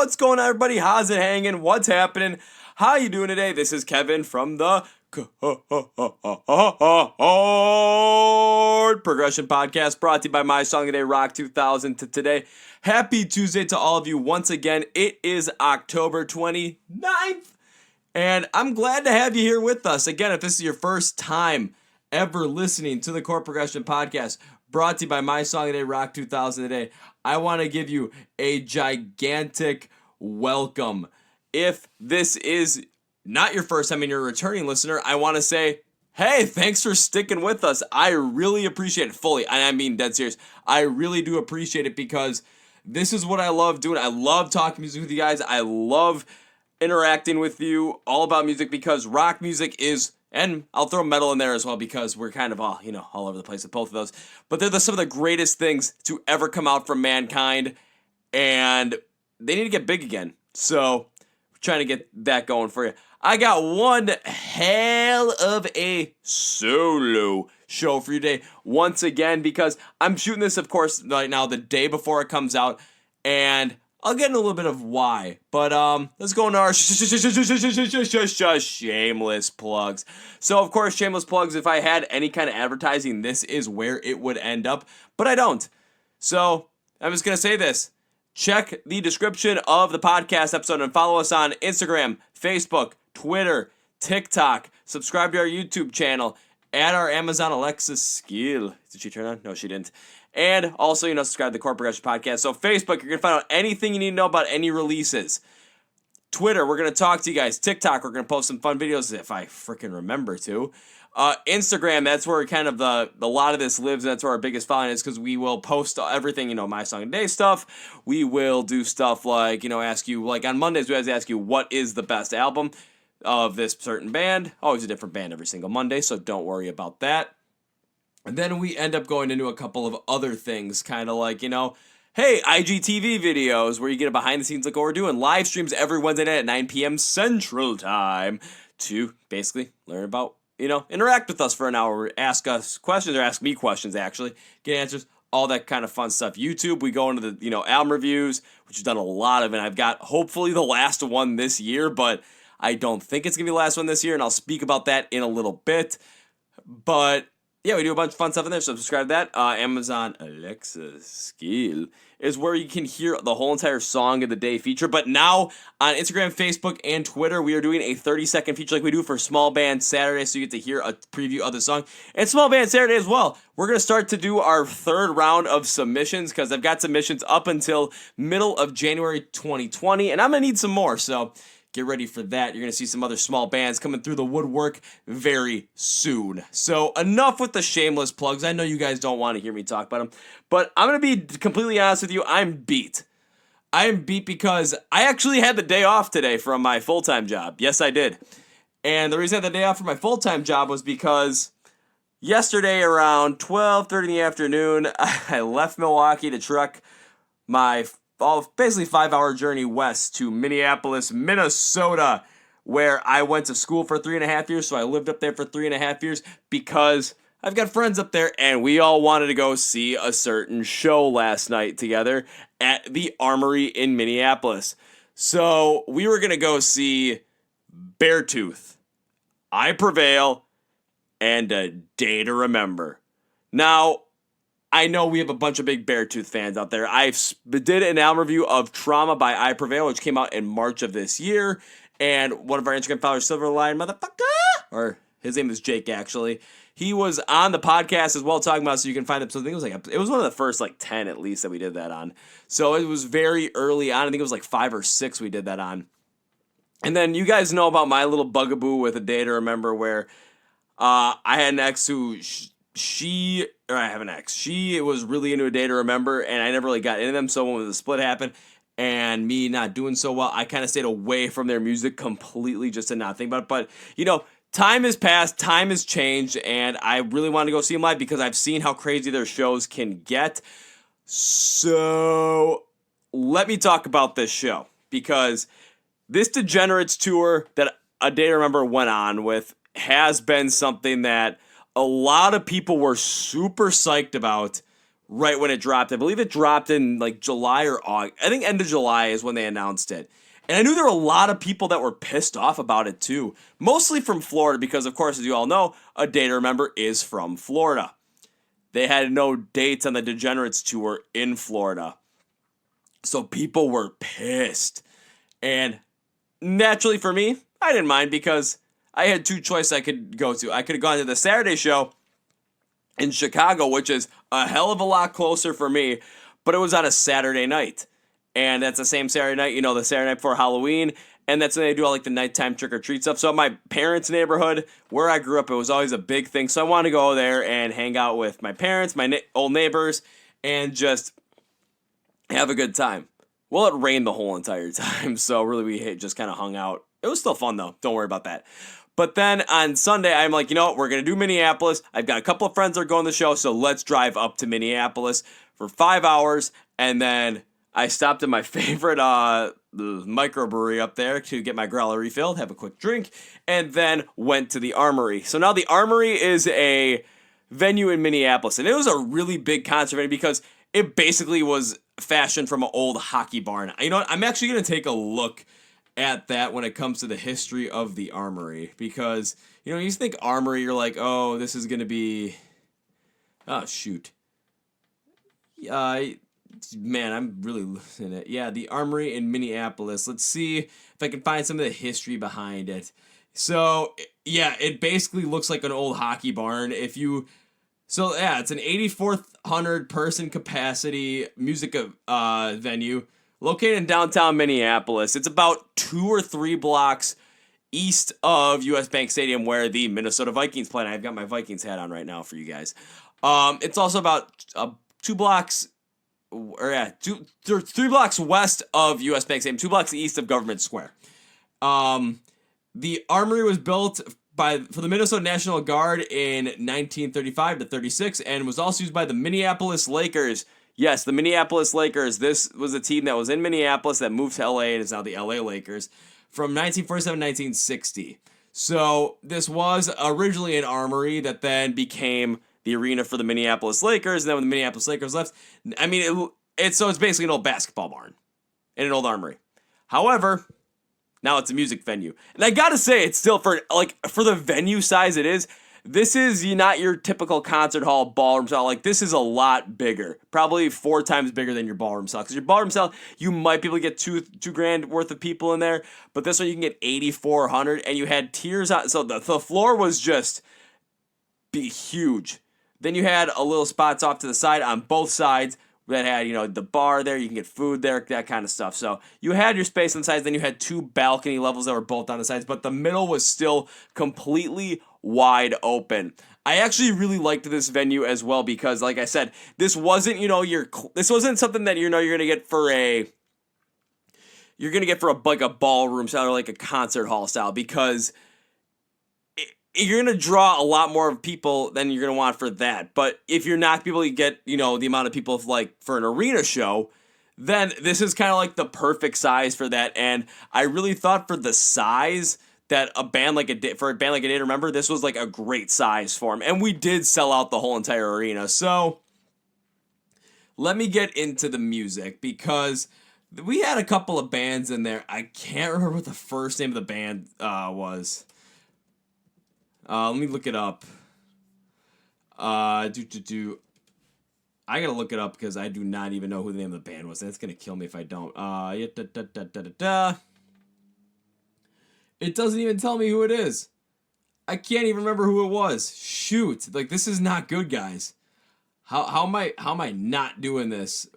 What's going on, everybody? How's it hanging? What's happening? How you doing today? This is Kevin from the Chord Progression Podcast, brought to you by My Song Today Rock 2000 to today. Happy Tuesday to all of you once again. It is October 29th, and I'm glad to have you here with us. Again, if this is your first time ever listening to the Chord Progression Podcast, brought to you by My Song Today Rock 2000 today, I want to give you a gigantic welcome. If this is not your first time and you're a returning listener, I want to say, hey, thanks for sticking with us. I really appreciate it fully. And I mean dead serious. I really do appreciate it because this is what I love doing. I love talking music with you guys. I love interacting with you all about music because rock music is, and I'll throw metal in there as well because we're kind of all over the place with both of those. But they're some of the greatest things to ever come out from mankind, and they need to get big again. So we're trying to get that going for you. I got one hell of a solo show for you today once again because I'm shooting this, of course, right now the day before it comes out, and I'll get into a little bit of why, but let's go into our shameless plugs. So, of course, shameless plugs, if I had any kind of advertising, this is where it would end up, but I don't. So, I'm just going to say this. Check the description of the podcast episode and follow us on Instagram, Facebook, Twitter, TikTok. Subscribe to our YouTube channel. Add our Amazon Alexa skill. Did she turn on? No, she didn't. And also, subscribe to the Chord Progression Podcast. So Facebook, you're going to find out anything you need to know about any releases. Twitter, we're going to talk to you guys. TikTok, we're going to post some fun videos if I freaking remember to. Instagram, that's where kind of a lot of this lives. And that's where our biggest following is because we will post everything, My Song Today stuff. We will do stuff like, ask you, like on Mondays, we always ask you, what is the best album of this certain band? Always a different band every single Monday, so don't worry about that. And then we end up going into a couple of other things, kind of like, hey, IGTV videos where you get a behind-the-scenes look at what we're doing. Live streams every Wednesday night at 9 p.m. Central Time to basically learn about, interact with us for an hour, ask us questions, or ask me questions, actually, get answers, all that kind of fun stuff. YouTube, we go into the, album reviews, which we've done a lot of, and I've got hopefully the last one this year, but I don't think it's going to be the last one this year, and I'll speak about that in a little bit. But yeah, we do a bunch of fun stuff in there, so subscribe to that. Amazon Alexa skill is where you can hear the whole entire Song of the Day feature. But now on Instagram, Facebook, and Twitter, we are doing a 30-second feature like we do for Small Band Saturday, so you get to hear a preview of the song. And Small Band Saturday as well. We're going to start to do our third round of submissions because I've got submissions up until middle of January 2020, and I'm going to need some more, so get ready for that. You're going to see some other small bands coming through the woodwork very soon. So enough with the shameless plugs. I know you guys don't want to hear me talk about them, but I'm going to be completely honest with you. I'm beat. I am beat because I actually had the day off today from my full-time job. Yes, I did. And the reason I had the day off from my full-time job was because yesterday around 12:30 in the afternoon, I left Milwaukee to truck my basically 5-hour journey west to Minneapolis, Minnesota, where I went to school for 3.5 years. So I lived up there for 3.5 years because I've got friends up there and we all wanted to go see a certain show last night together at the Armory in Minneapolis. So we were going to go see Beartooth, I Prevail, and A Day to Remember. Now, I know we have a bunch of big Beartooth fans out there. I did an album review of Trauma by I Prevail, which came out in March of this year. And one of our Instagram followers, Silverline Motherfucker, or his name is Jake, actually. He was on the podcast as well talking about it, so you can find it. So I think it was one of the first 10 at least that we did that on. So it was very early on. I think it was 5 or 6 we did that on. And then you guys know about my little bugaboo with A Day to Remember where I had an ex who... She was really into A Day to Remember, and I never really got into them, so when the split happened, and me not doing so well, I kind of stayed away from their music completely just to not think about it, but, time has passed, time has changed, and I really want to go see them live because I've seen how crazy their shows can get, so let me talk about this show, because this Degenerates tour that A Day to Remember went on with has been something that a lot of people were super psyched about right when it dropped. I believe it dropped in like July or August. I think end of July is when they announced it. And I knew there were a lot of people that were pissed off about it too. Mostly from Florida because, of course, as you all know, A Day to Remember is from Florida. They had no dates on the Degenerates tour in Florida. So people were pissed. And naturally for me, I didn't mind because I had two choices I could go to. I could have gone to the Saturday show in Chicago, which is a hell of a lot closer for me, but it was on a Saturday night. And that's the same Saturday night, the Saturday night before Halloween. And that's when they do all like the nighttime trick-or-treat stuff. So at my parents' neighborhood, where I grew up, it was always a big thing. So I wanted to go there and hang out with my parents, my old neighbors, and just have a good time. Well, it rained the whole entire time, so really we just kind of hung out. It was still fun, though. Don't worry about that. But then on Sunday, I'm like, we're going to do Minneapolis. I've got a couple of friends that are going to the show, so let's drive up to Minneapolis for 5 hours. And then I stopped at my favorite microbrewery up there to get my growler refilled, have a quick drink, and then went to the Armory. So now the Armory is a venue in Minneapolis, and it was a really big concert venue because it basically was fashioned from an old hockey barn. You know what? I'm actually going to take a look at that when it comes to the history of the Armory because, you think Armory, you're like, oh, this is going to be, oh, shoot. Man, I'm really losing it. Yeah, the Armory in Minneapolis. Let's see if I can find some of the history behind it. So, yeah, it basically looks like an old hockey barn. So, yeah, it's an 8,400 person capacity music venue located in downtown Minneapolis. It's about 2 or 3 blocks east of US Bank Stadium where the Minnesota Vikings play. And I've got my Vikings hat on right now for you guys. It's also about 3 blocks west of US Bank Stadium, 2 blocks east of Government Square. The Armory was built for the Minnesota National Guard in 1935 to 36 and was also used by the Minneapolis Lakers. Yes, the Minneapolis Lakers. This was a team that was in Minneapolis that moved to LA and is now the LA Lakers from 1947 to 1960. So this was originally an Armory that then became the arena for the Minneapolis Lakers. And then when the Minneapolis Lakers left, it's basically an old basketball barn and an old Armory. However, now it's a music venue. And I gotta say, it's still for the venue size it is, this is not your typical concert hall, ballroom style. Like, this is a lot bigger. Probably 4 times bigger than your ballroom style. Because your ballroom style, you might be able to get two grand worth of people in there. But this one, you can get 8,400. And you had tiers on. So the floor was just huge. Then you had a little spots off to the side on both sides that had, the bar there. You can get food there, that kind of stuff. So you had your space on the sides. Then you had 2 balcony levels that were both on the sides. But the middle was still completely wide open. I actually really liked this venue as well because, like I said, this wasn't, this wasn't something that you're gonna get for a ballroom style or like a concert hall style because you're gonna draw a lot more people than you're gonna want for that. But if you're not able to get, the amount of people for an arena show, then this is kind of like the perfect size for that. And I really thought for the size that a band like A Day to Remember, this was like a great size for them. And we did sell out the whole entire arena. So let me get into the music because we had a couple of bands in there. I can't remember what the first name of the band was. Let me look it up. I gotta look it up because I do not even know who the name of the band was. That's gonna kill me if I don't. It doesn't even tell me who it is. I can't even remember who it was. Shoot, this is not good, guys. How am I not doing this?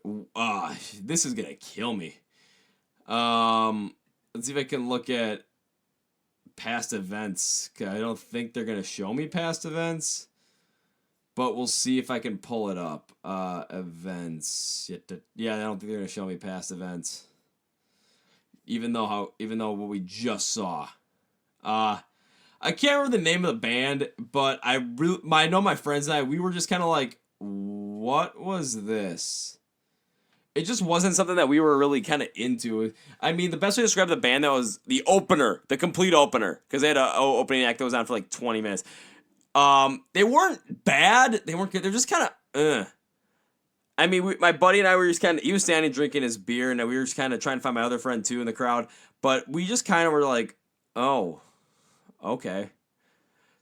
This is gonna kill me. Let's see if I can look at past events. I don't think they're gonna show me past events, but we'll see if I can pull it up. Events. Yeah, I don't think they're gonna show me past events. Even though what we just saw. I can't remember the name of the band, but I know my friends and I, we were just kind of like, what was this? It just wasn't something that we were really kind of into. I mean, the best way to describe the band, that was the opener, the complete opener, because they had an opening act that was on for 20 minutes. They weren't bad. They weren't good. They're just kind of, I mean, my buddy and I were just kind of, he was standing drinking his beer, and we were just kind of trying to find my other friend too in the crowd. But we just kind of were like, oh, okay.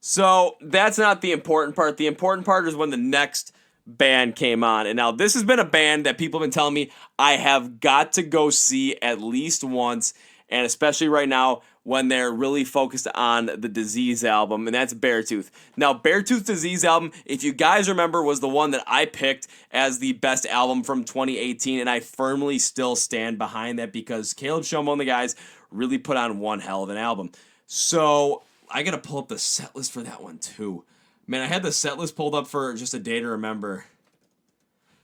So that's not the important part. The important part is when the next band came on. And now this has been a band that people have been telling me I have got to go see at least once. And especially right now when they're really focused on the Disease album, and that's Beartooth. Now, Beartooth Disease album, if you guys remember, was the one that I picked as the best album from 2018, and I firmly still stand behind that because Caleb Shomo and the guys really put on one hell of an album. So I gotta pull up the set list for that one too. Man, I had the set list pulled up for just a day to remember.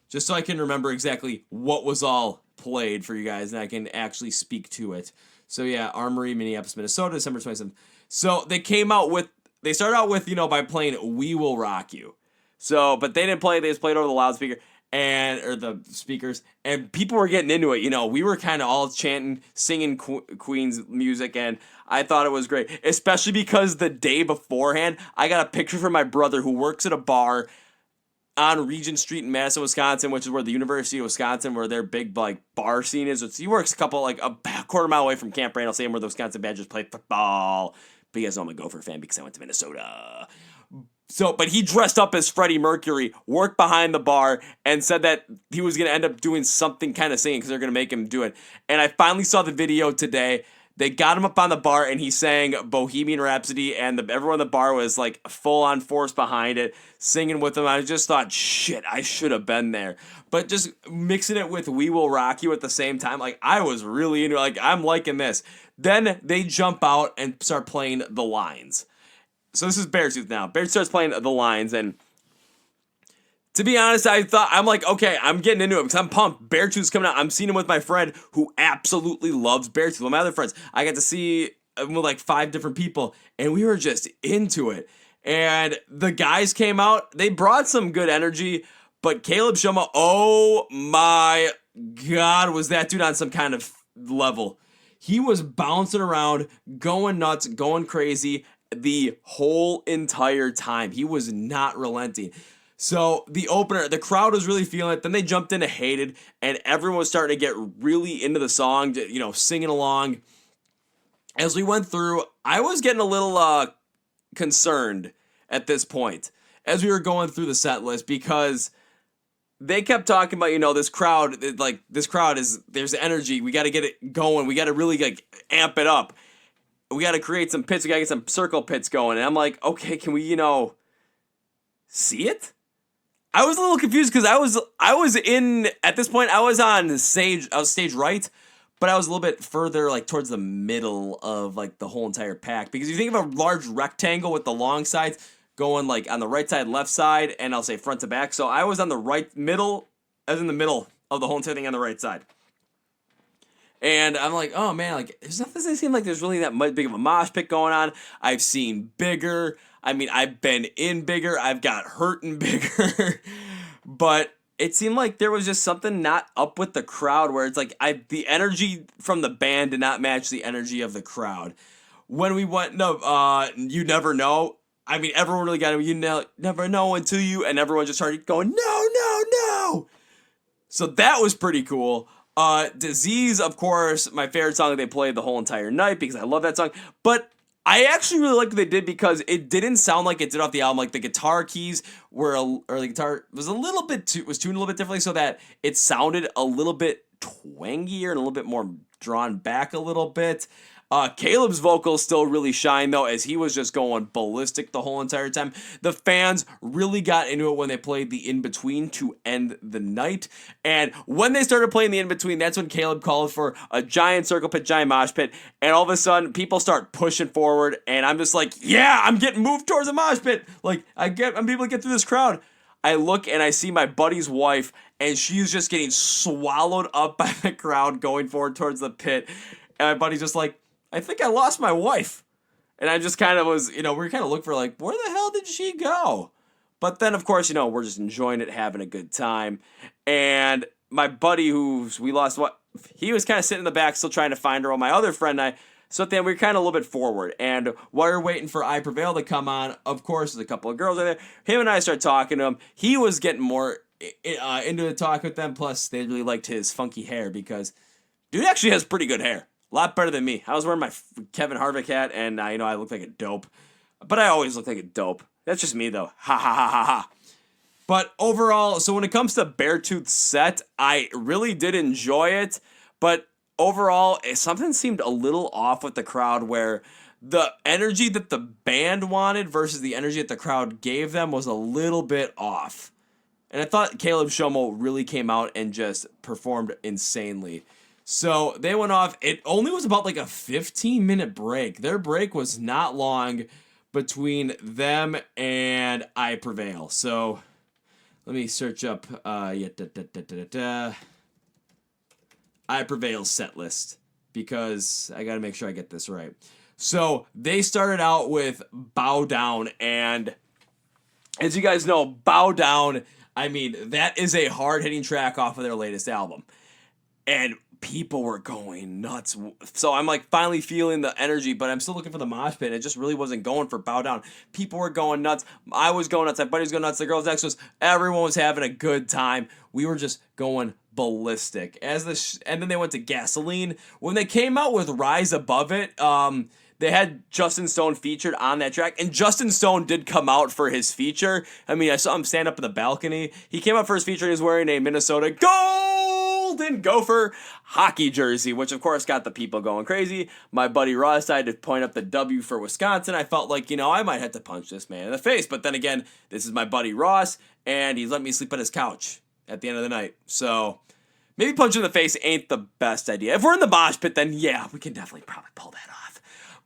Just so I can remember exactly what was all played for you guys and I can actually speak to it. So yeah, Armory, Minneapolis, Minnesota, December 27th. So they started out with, by playing We Will Rock You. So, but they didn't play, they just played over the loudspeaker or the speakers, and people were getting into it. We were kind of all chanting, singing Queen's music, and I thought it was great, especially because the day beforehand, I got a picture from my brother who works at a bar on Regent Street in Madison, Wisconsin, which is where the University of Wisconsin, where their big bar scene is. He works a quarter mile away from Camp Randall Stadium, where the Wisconsin Badgers play football. But you guys know I'm a Gopher fan because I went to Minnesota. So, but he dressed up as Freddie Mercury, worked behind the bar, and said that he was going to end up doing something kind of singing because they're going to make him do it. And I finally saw the video today. They got him up on the bar, and he sang Bohemian Rhapsody, and everyone in the bar was full-on force behind it, singing with him. I just thought, shit, I should have been there. But just mixing it with We Will Rock You at the same time, I was really into it. I'm liking this. Then they jump out and start playing The Lines. So this is Beartooth now. Beartooth starts playing The Lines, and to be honest, I'm like, okay, I'm getting into it because I'm pumped. Beartooth's coming out. I'm seeing him with my friend who absolutely loves Beartooth. One of my other friends, I got to see him with 5 different people, and we were just into it. And the guys came out. They brought some good energy, but Caleb Shomo, oh my God, was that dude on some kind of level. He was bouncing around, going nuts, going crazy the whole entire time. He was not relenting. So the opener, the crowd was really feeling it. Then they jumped into Hated, and everyone was starting to get really into the song, singing along. As we went through, I was getting a little concerned at this point as we were going through the set list because they kept talking about, this crowd, there's energy. We got to get it going. We got to really amp it up. We got to create some pits. We got to get some circle pits going. And I'm like, okay, can we, see it? I was a little confused because I was at this point, I was on stage, I was stage right, but I was a little bit further towards the middle of the whole entire pack. Because you think of a large rectangle with the long sides going on the right side, left side, and I'll say front to back. So I was on the right middle, I was in the middle of the whole entire thing on the right side. And I'm like, oh man, there's nothing that seems like there's really that much big of a mosh pit going on. I've seen bigger. I mean, I've been in bigger. I've got hurt in bigger. But it seemed like there was just something not up with the crowd where it's the energy from the band did not match the energy of the crowd. When we went, You Never Know. I mean, everyone really got it. Never know until you, and everyone just started going, no. So that was pretty cool. Disease, of course, my favorite song that they played the whole entire night because I love that song. But I actually really liked what they did because it didn't sound like it did off the album. The guitar keys the guitar was was tuned a little bit differently so that it sounded a little bit twangier and a little bit more drawn back a little bit. Caleb's vocals still really shine though, as he was just going ballistic the whole entire time. The fans really got into it when they played the In-Between to end the night. And when they started playing the In-Between, that's when Caleb called for a giant circle pit, giant mosh pit. And all of a sudden, people start pushing forward. And I'm just like, yeah, I'm getting moved towards a mosh pit. I'm able to get through this crowd. I look and I see my buddy's wife, and she's just getting swallowed up by the crowd going forward towards the pit. And my buddy's just like, I think I lost my wife. And I just kind of was, we were kind of looking for where the hell did she go? But then, of course, we're just enjoying it, having a good time. And my buddy we lost, he was kind of sitting in the back still trying to find her while my other friend and I, so at the end we were kind of a little bit forward. And while we were waiting for I Prevail to come on, of course, there's a couple of girls right there. Him and I started talking to him. He was getting more into a talk with them. Plus, they really liked his funky hair because dude actually has pretty good hair. A lot better than me. I was wearing my Kevin Harvick hat, and I look like a dope. But I always look like a dope. That's just me, though. Ha ha ha ha ha. But overall, so when it comes to Beartooth's set, I really did enjoy it. But overall, something seemed a little off with the crowd where the energy that the band wanted versus the energy that the crowd gave them was a little bit off. And I thought Caleb Shomo really came out and just performed insanely. So they went off. It only was about like a 15-minute break. Their break was not long between them and I Prevail. So let me search up I Prevail's set list because I got to make sure I get this right. So they started out with Bow Down, and as you guys know, Bow Down, I mean, that is a hard-hitting track off of their latest album. And people were going nuts. So I'm like finally feeling the energy, but I'm still looking for the mosh pit. It just really wasn't going for Bow Down. People were going nuts. I was going nuts. My buddy was going nuts. The girls next to us, everyone was having a good time. We were just going ballistic. And then they went to Gasoline. When they came out with Rise Above It, they had Justin Stone featured on that track, and Justin Stone did come out for his feature. I mean, I saw him stand up in the balcony. He came out for his feature, and he was wearing a Minnesota Golden Gopher hockey jersey, which of course got the people going crazy. My buddy Ross decided to point up the W for Wisconsin. I felt like, I might have to punch this man in the face, but then again, this is my buddy Ross, and he's let me sleep on his couch at the end of the night. So maybe punching in the face ain't the best idea. If we're in the mosh pit, then yeah, we can definitely probably pull that off.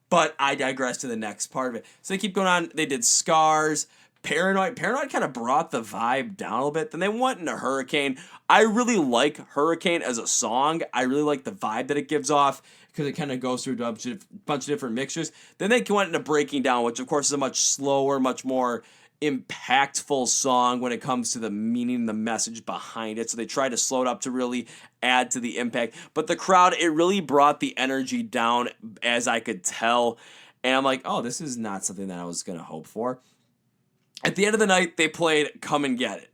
But I digress to the next part of it. So they keep going on. They did Scars, Paranoid. Paranoid kind of brought the vibe down a little bit. Then they went into Hurricane. I really like Hurricane as a song. I really like the vibe that it gives off because it kind of goes through a bunch of different mixtures. Then they went into Breaking Down, which of course is a much slower, much more impactful song when it comes to the meaning, the message behind it. So they tried to slow it up to really add to the impact. But the crowd, it really brought the energy down, as I could tell. And I'm like, oh, this is not something that I was going to hope for. At the end of the night, they played Come and Get It.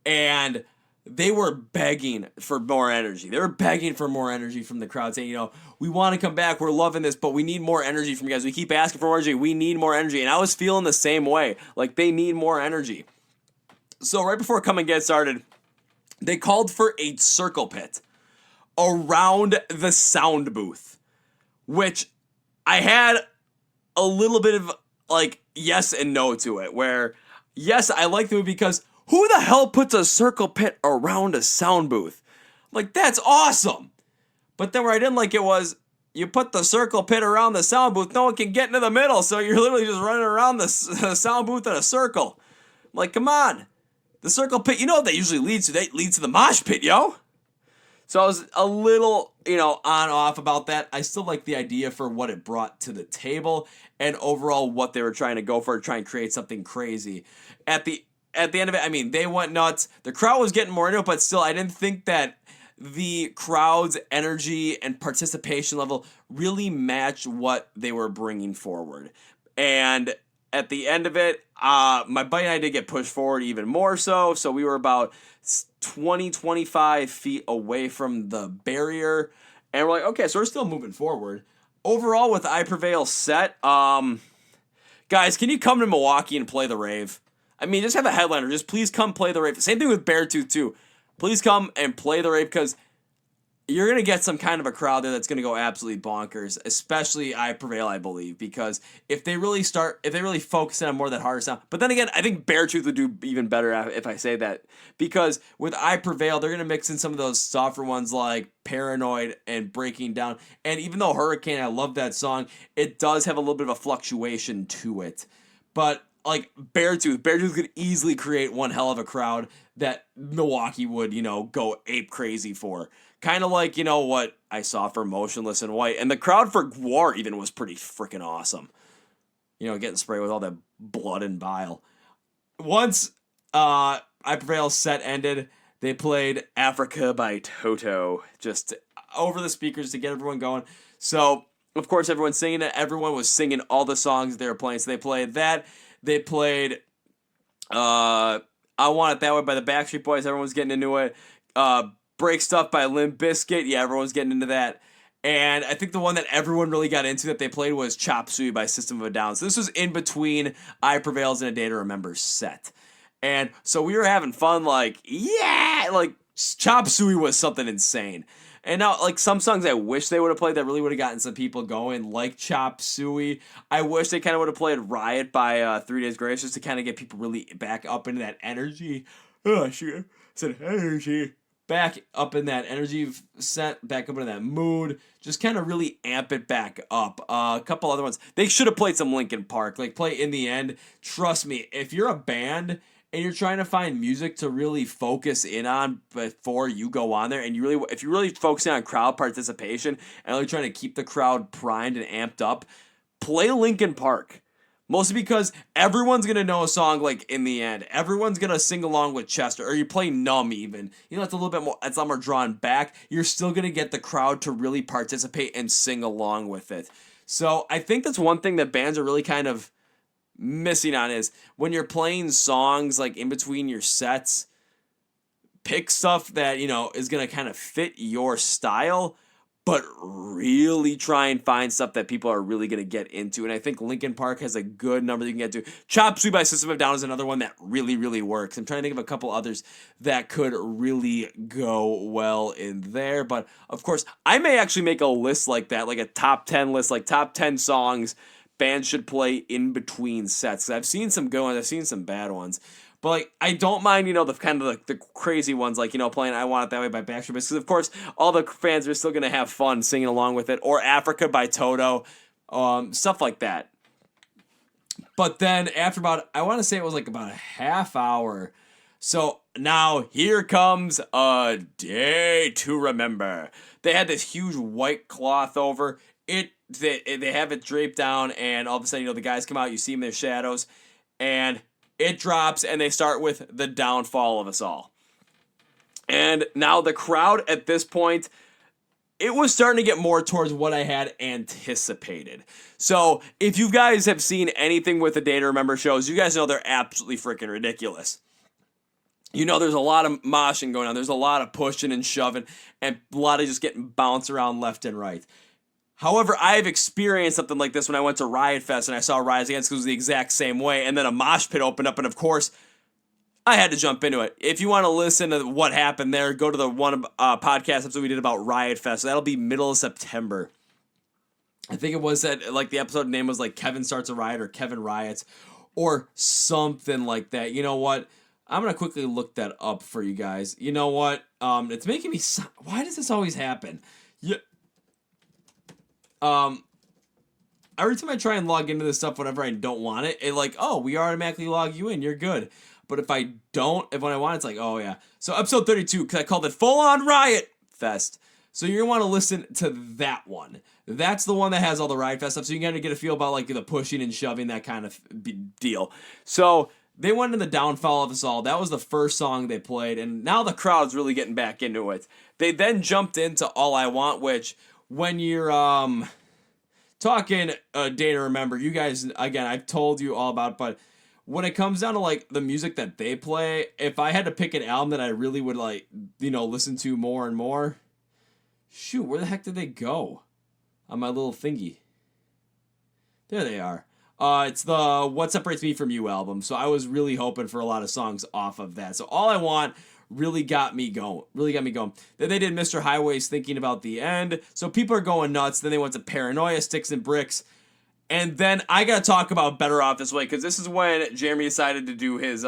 And they were begging for more energy. They were begging for more energy from the crowd, saying, we want to come back. We're loving this, but we need more energy from you guys. We keep asking for more energy. We need more energy. And I was feeling the same way. Like, they need more energy. So right before Come and Get started, they called for a circle pit around the sound booth, which I had a little bit of, like, yes and no to it, where, yes, I like the movie because who the hell puts a circle pit around a sound booth? Like, that's awesome. But then where I didn't like it was, you put the circle pit around the sound booth, no one can get into the middle, so you're literally just running around the sound booth in a circle. I'm like, come on. The circle pit, what that usually leads to? They lead to the mosh pit, yo. So I was a little, on off about that. I still like the idea for what it brought to the table and overall what they were trying to go for, try and create something crazy. At the end of it, I mean, they went nuts. The crowd was getting more into it, but still, I didn't think that the crowd's energy and participation level really matched what they were bringing forward. And at the end of it, my buddy and I did get pushed forward even more so. So we were about 25 feet away from the barrier. And we're like, okay, so we're still moving forward. Overall, with I Prevail set, guys, can you come to Milwaukee and play the rave? I mean, just have a headliner. Just please come play the rave. Same thing with Beartooth, too. Please come and play the rave because you're going to get some kind of a crowd there that's going to go absolutely bonkers, especially I Prevail, I believe, because if they really focus in on more of that harder sound. But then again, I think Beartooth would do even better if I say that, because with I Prevail, they're going to mix in some of those softer ones like Paranoid and Breaking Down. And even though Hurricane, I love that song, it does have a little bit of a fluctuation to it. But like Beartooth could easily create one hell of a crowd that Milwaukee would, go ape crazy for. Kind of like, what I saw for Motionless in White. And the crowd for Gwar even was pretty freaking awesome. Getting sprayed with all that blood and bile. Once I Prevail set ended, they played Africa by Toto just over the speakers to get everyone going. So, of course, everyone's singing it. Everyone was singing all the songs they were playing. So they played that. They played I Want It That Way by the Backstreet Boys. Everyone's getting into it. Break Stuff by Limp Bizkit. Yeah, everyone's getting into that. And I think the one that everyone really got into that they played was Chop Suey by System of a Down. So this was in between I Prevails and A Day to Remember set. And so we were having fun, like, yeah, like Chop Suey was something insane. And now, like, some songs I wish they would have played that really would have gotten some people going, like Chop Suey. I wish they kind of would have played Riot by 3 Days Grace just to kind of get people really back up into that energy. Oh, shit. I said energy. Back up in that energy set, back up into that mood. Just kind of really amp it back up. A couple other ones. They should have played some Linkin Park. Like, play In the End. Trust me, if you're a band and you're trying to find music to really focus in on before you go on there, and if you're really focusing on crowd participation and really trying to keep the crowd primed and amped up, play Linkin Park. Mostly because everyone's going to know a song like In the End. Everyone's going to sing along with Chester. Or you play Numb even. You know, it's a little bit more, it's a little more drawn back. You're still going to get the crowd to really participate and sing along with it. So I think that's one thing that bands are really kind of missing on is when you're playing songs like in between your sets, pick stuff that, you know, is going to kind of fit your style, but really try and find stuff that people are really going to get into. And I think Linkin Park has a good number that you can get to. Chop Suey by System of a Down is another one that really, really works. I'm trying to think of a couple others that could really go well in there. But, of course, I may actually make a list like that, like a top 10 list, like top 10 songs bands should play in between sets. I've seen some good ones. I've seen some bad ones. But, like, I don't mind, you know, the kind of the crazy ones, like, you know, playing I Want It That Way by Backstreet Boys. Because, of course, all the fans are still going to have fun singing along with it. Or Africa by Toto. Stuff like that. But then after about, I want to say it was like about a half hour. So now here comes A Day to Remember. They had this huge white cloth over it. They have it draped down, and all of a sudden, you know, the guys come out, you see them in their shadows, and it drops, and they start with The Downfall of Us All. And now the crowd at this point, it was starting to get more towards what I had anticipated. So if you guys have seen anything with the Day to Remember shows, you guys know they're absolutely freaking ridiculous. You know, there's a lot of moshing going on. There's a lot of pushing and shoving, and a lot of just getting bounced around left and right. However, I've experienced something like this when I went to Riot Fest and I saw Rise Against, because it was the exact same way, and then a mosh pit opened up, and of course, I had to jump into it. If you want to listen to what happened there, go to the one podcast episode we did about Riot Fest. That'll be middle of September. I think it was that, like, the episode name was like Kevin Starts a Riot or Kevin Riots or something like that. You know what? I'm going to quickly look that up for you guys. You know what? It's making me... Why does this always happen? Yeah. Every time I try and log into this stuff whenever I don't want it, like, oh, we automatically log you in, you're good. But if I don't, when I want it, it's like, oh yeah. So episode 32, because I called it Full On Riot Fest. So you're going to want to listen to that one. That's the one that has all the Riot Fest stuff, so you can kind of get a feel about like the pushing and shoving, that kind of deal. So they went into The Downfall of Us All. That was the first song they played, and now the crowd's really getting back into it. They then jumped into All I Want, which... when you're talking A Day to Remember, you guys, again, I've told you all about it, but when it comes down to, like, the music that they play, if I had to pick an album that I really would, like, you know, listen to more and more, shoot, where the heck did they go on my little thingy? There they are. It's the What Separates Me From You album, so I was really hoping for a lot of songs off of that. So All I Want... really got me going. Then they did Mr. Highway's Thinking About the End. So people are going nuts. Then they went to Paranoia, Sticks and Bricks. And then I got to talk about Better Off This Way, because this is when Jeremy decided to do his,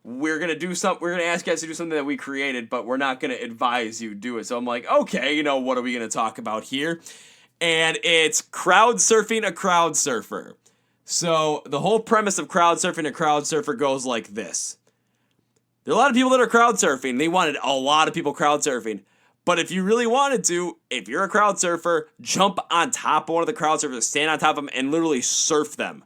we're going to ask you guys to do something that we created, but we're not going to advise you do it. So I'm like, okay, you know, what are we going to talk about here? And it's crowd surfing a crowd surfer. So the whole premise of crowd surfing a crowd surfer goes like this. There are a lot of people that are crowd surfing. They wanted a lot of people crowd surfing. But if you really wanted to, if you're a crowd surfer, jump on top of one of the crowd surfers, stand on top of them, and literally surf them.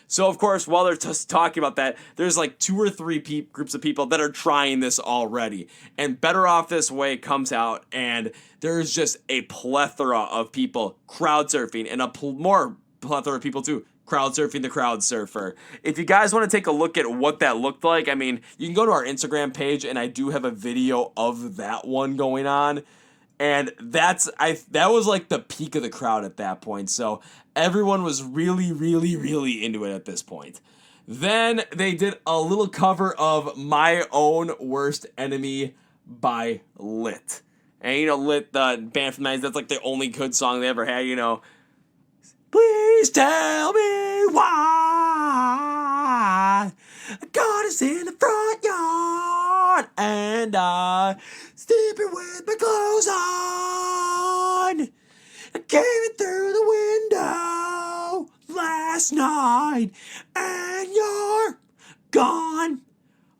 So, of course, while they're just talking about that, there's like 2 or 3 groups of people that are trying this already. And Better Off This Way comes out, and there's just a plethora of people crowd surfing, and more plethora of people, too, Crowd Surfing the Crowd Surfer. If you guys want to take a look at what that looked like, I mean, you can go to our Instagram page, and I do have a video of that one going on. And that was like the peak of the crowd at that point. So everyone was really, really, really into it at this point. Then they did a little cover of My Own Worst Enemy by Lit. And you know, Lit, the band from the 90s, that's like the only good song they ever had, you know. Please tell me why God is in the front yard and I sleeping with my clothes on. I came in through the window last night and you're gone.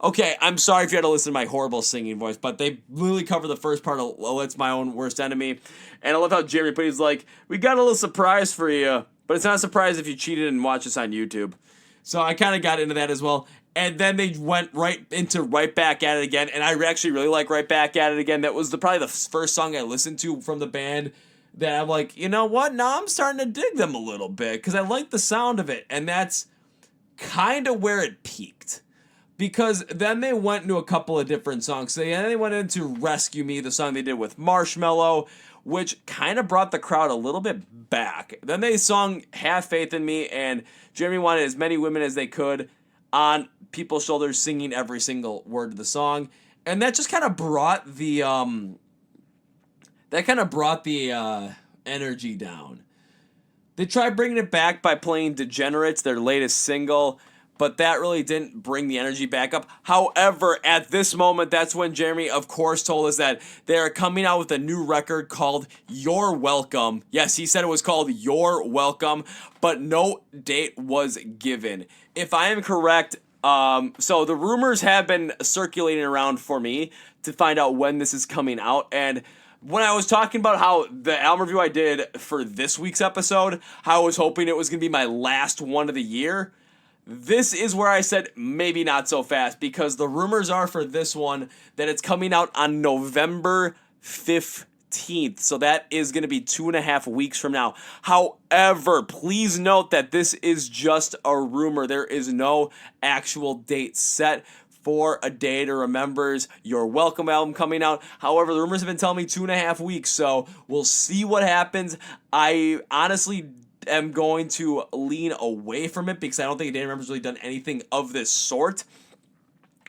Okay, I'm sorry if you had to listen to my horrible singing voice, but they really cover the first part of It's My Own Worst Enemy. And I love how Jeremy put, he's like, we got a little surprise for you, but it's not a surprise if you cheated and watched us on YouTube. So I kind of got into that as well. And then they went right into Right Back at It Again, and I actually really like Right Back at It Again. That was probably the first song I listened to from the band that I'm like, you know what, now I'm starting to dig them a little bit, because I like the sound of it, and that's kind of where it peaked. Because then they went into a couple of different songs. So yeah, they went into Rescue Me, the song they did with Marshmello, which kind of brought the crowd a little bit back. Then they sung Have Faith in Me, and Jeremy wanted as many women as they could on people's shoulders singing every single word of the song. And that just kind of brought the energy down. They tried bringing it back by playing Degenerates, their latest single, but that really didn't bring the energy back up. However, at this moment, that's when Jeremy, of course, told us that they are coming out with a new record called You're Welcome. Yes, he said it was called You're Welcome, but no date was given. If I am correct, so the rumors have been circulating around for me to find out when this is coming out, and when I was talking about how the album review I did for this week's episode, how I was hoping it was going to be my last one of the year, this is where I said maybe not so fast, because the rumors are for this one that it's coming out on November 15th. So that is going to be 2.5 weeks from now. However, please note that this is just a rumor. There is no actual date set for a day to remember's Your Welcome album coming out. However, the rumors have been telling me 2.5 weeks, so we'll see what happens. I honestly am going to lean away from it because I don't think Dan Remember's really done anything of this sort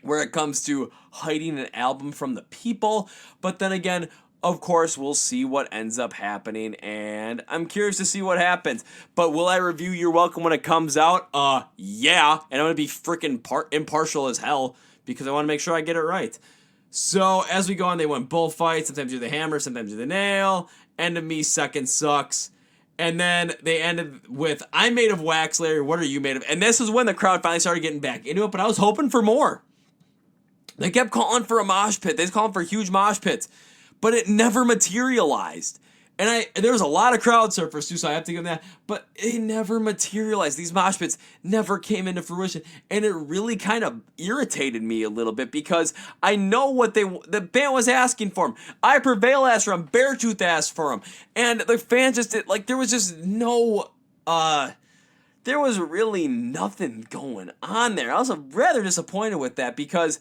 where it comes to hiding an album from the people. But then again, of course, we'll see what ends up happening, and I'm curious to see what happens. But will I review You're Welcome when it comes out? Yeah, and I'm going to be freaking impartial as hell because I want to make sure I get it right. So as we go on, they went bullfight, sometimes you're the hammer, sometimes you're the nail, End of Me, Second Sucks. And then they ended with I'm Made of Wax, Larry, what are you made of? And this is when the crowd finally started getting back into it, but I was hoping for more. They kept calling for a mosh pit. They was calling for huge mosh pits, but it never materialized. And there was a lot of crowd surfers too, so I have to give them that, but it never materialized. These mosh pits never came into fruition, and it really kind of irritated me a little bit because I know what the band was asking for them. I Prevail asked for them, Beartooth asked for them, and the fans just did, like, there was just no, there was really nothing going on there. I was rather disappointed with that because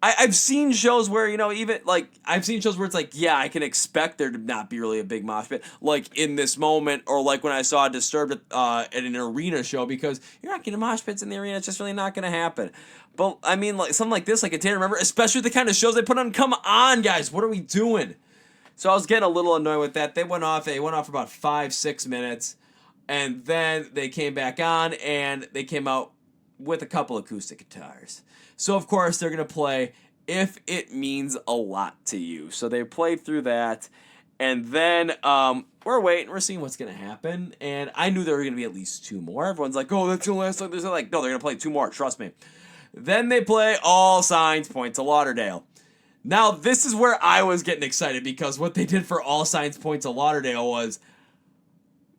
I've seen shows where, you know, even, like, I've seen shows where it's like, yeah, I can expect there to not be really a big mosh pit, like in this moment, or like when I saw Disturbed at an arena show, because you're not getting mosh pits in the arena, it's just really not going to happen. But, I mean, like, something like this, like, I can't remember, especially the kind of shows they put on, come on, guys, what are we doing? So I was getting a little annoyed with that. They went off for about 5-6 minutes, and then they came back on, and they came out with a couple acoustic guitars. So, of course, they're going to play If It Means a Lot to You. So they played through that, and then we're waiting. We're seeing what's going to happen, and I knew there were going to be at least 2 more. Everyone's like, oh, that's the last song. They're like, no, they're going to play 2 more. Trust me. Then they play All Signs Point to Lauderdale. Now, this is where I was getting excited because what they did for All Signs Point to Lauderdale was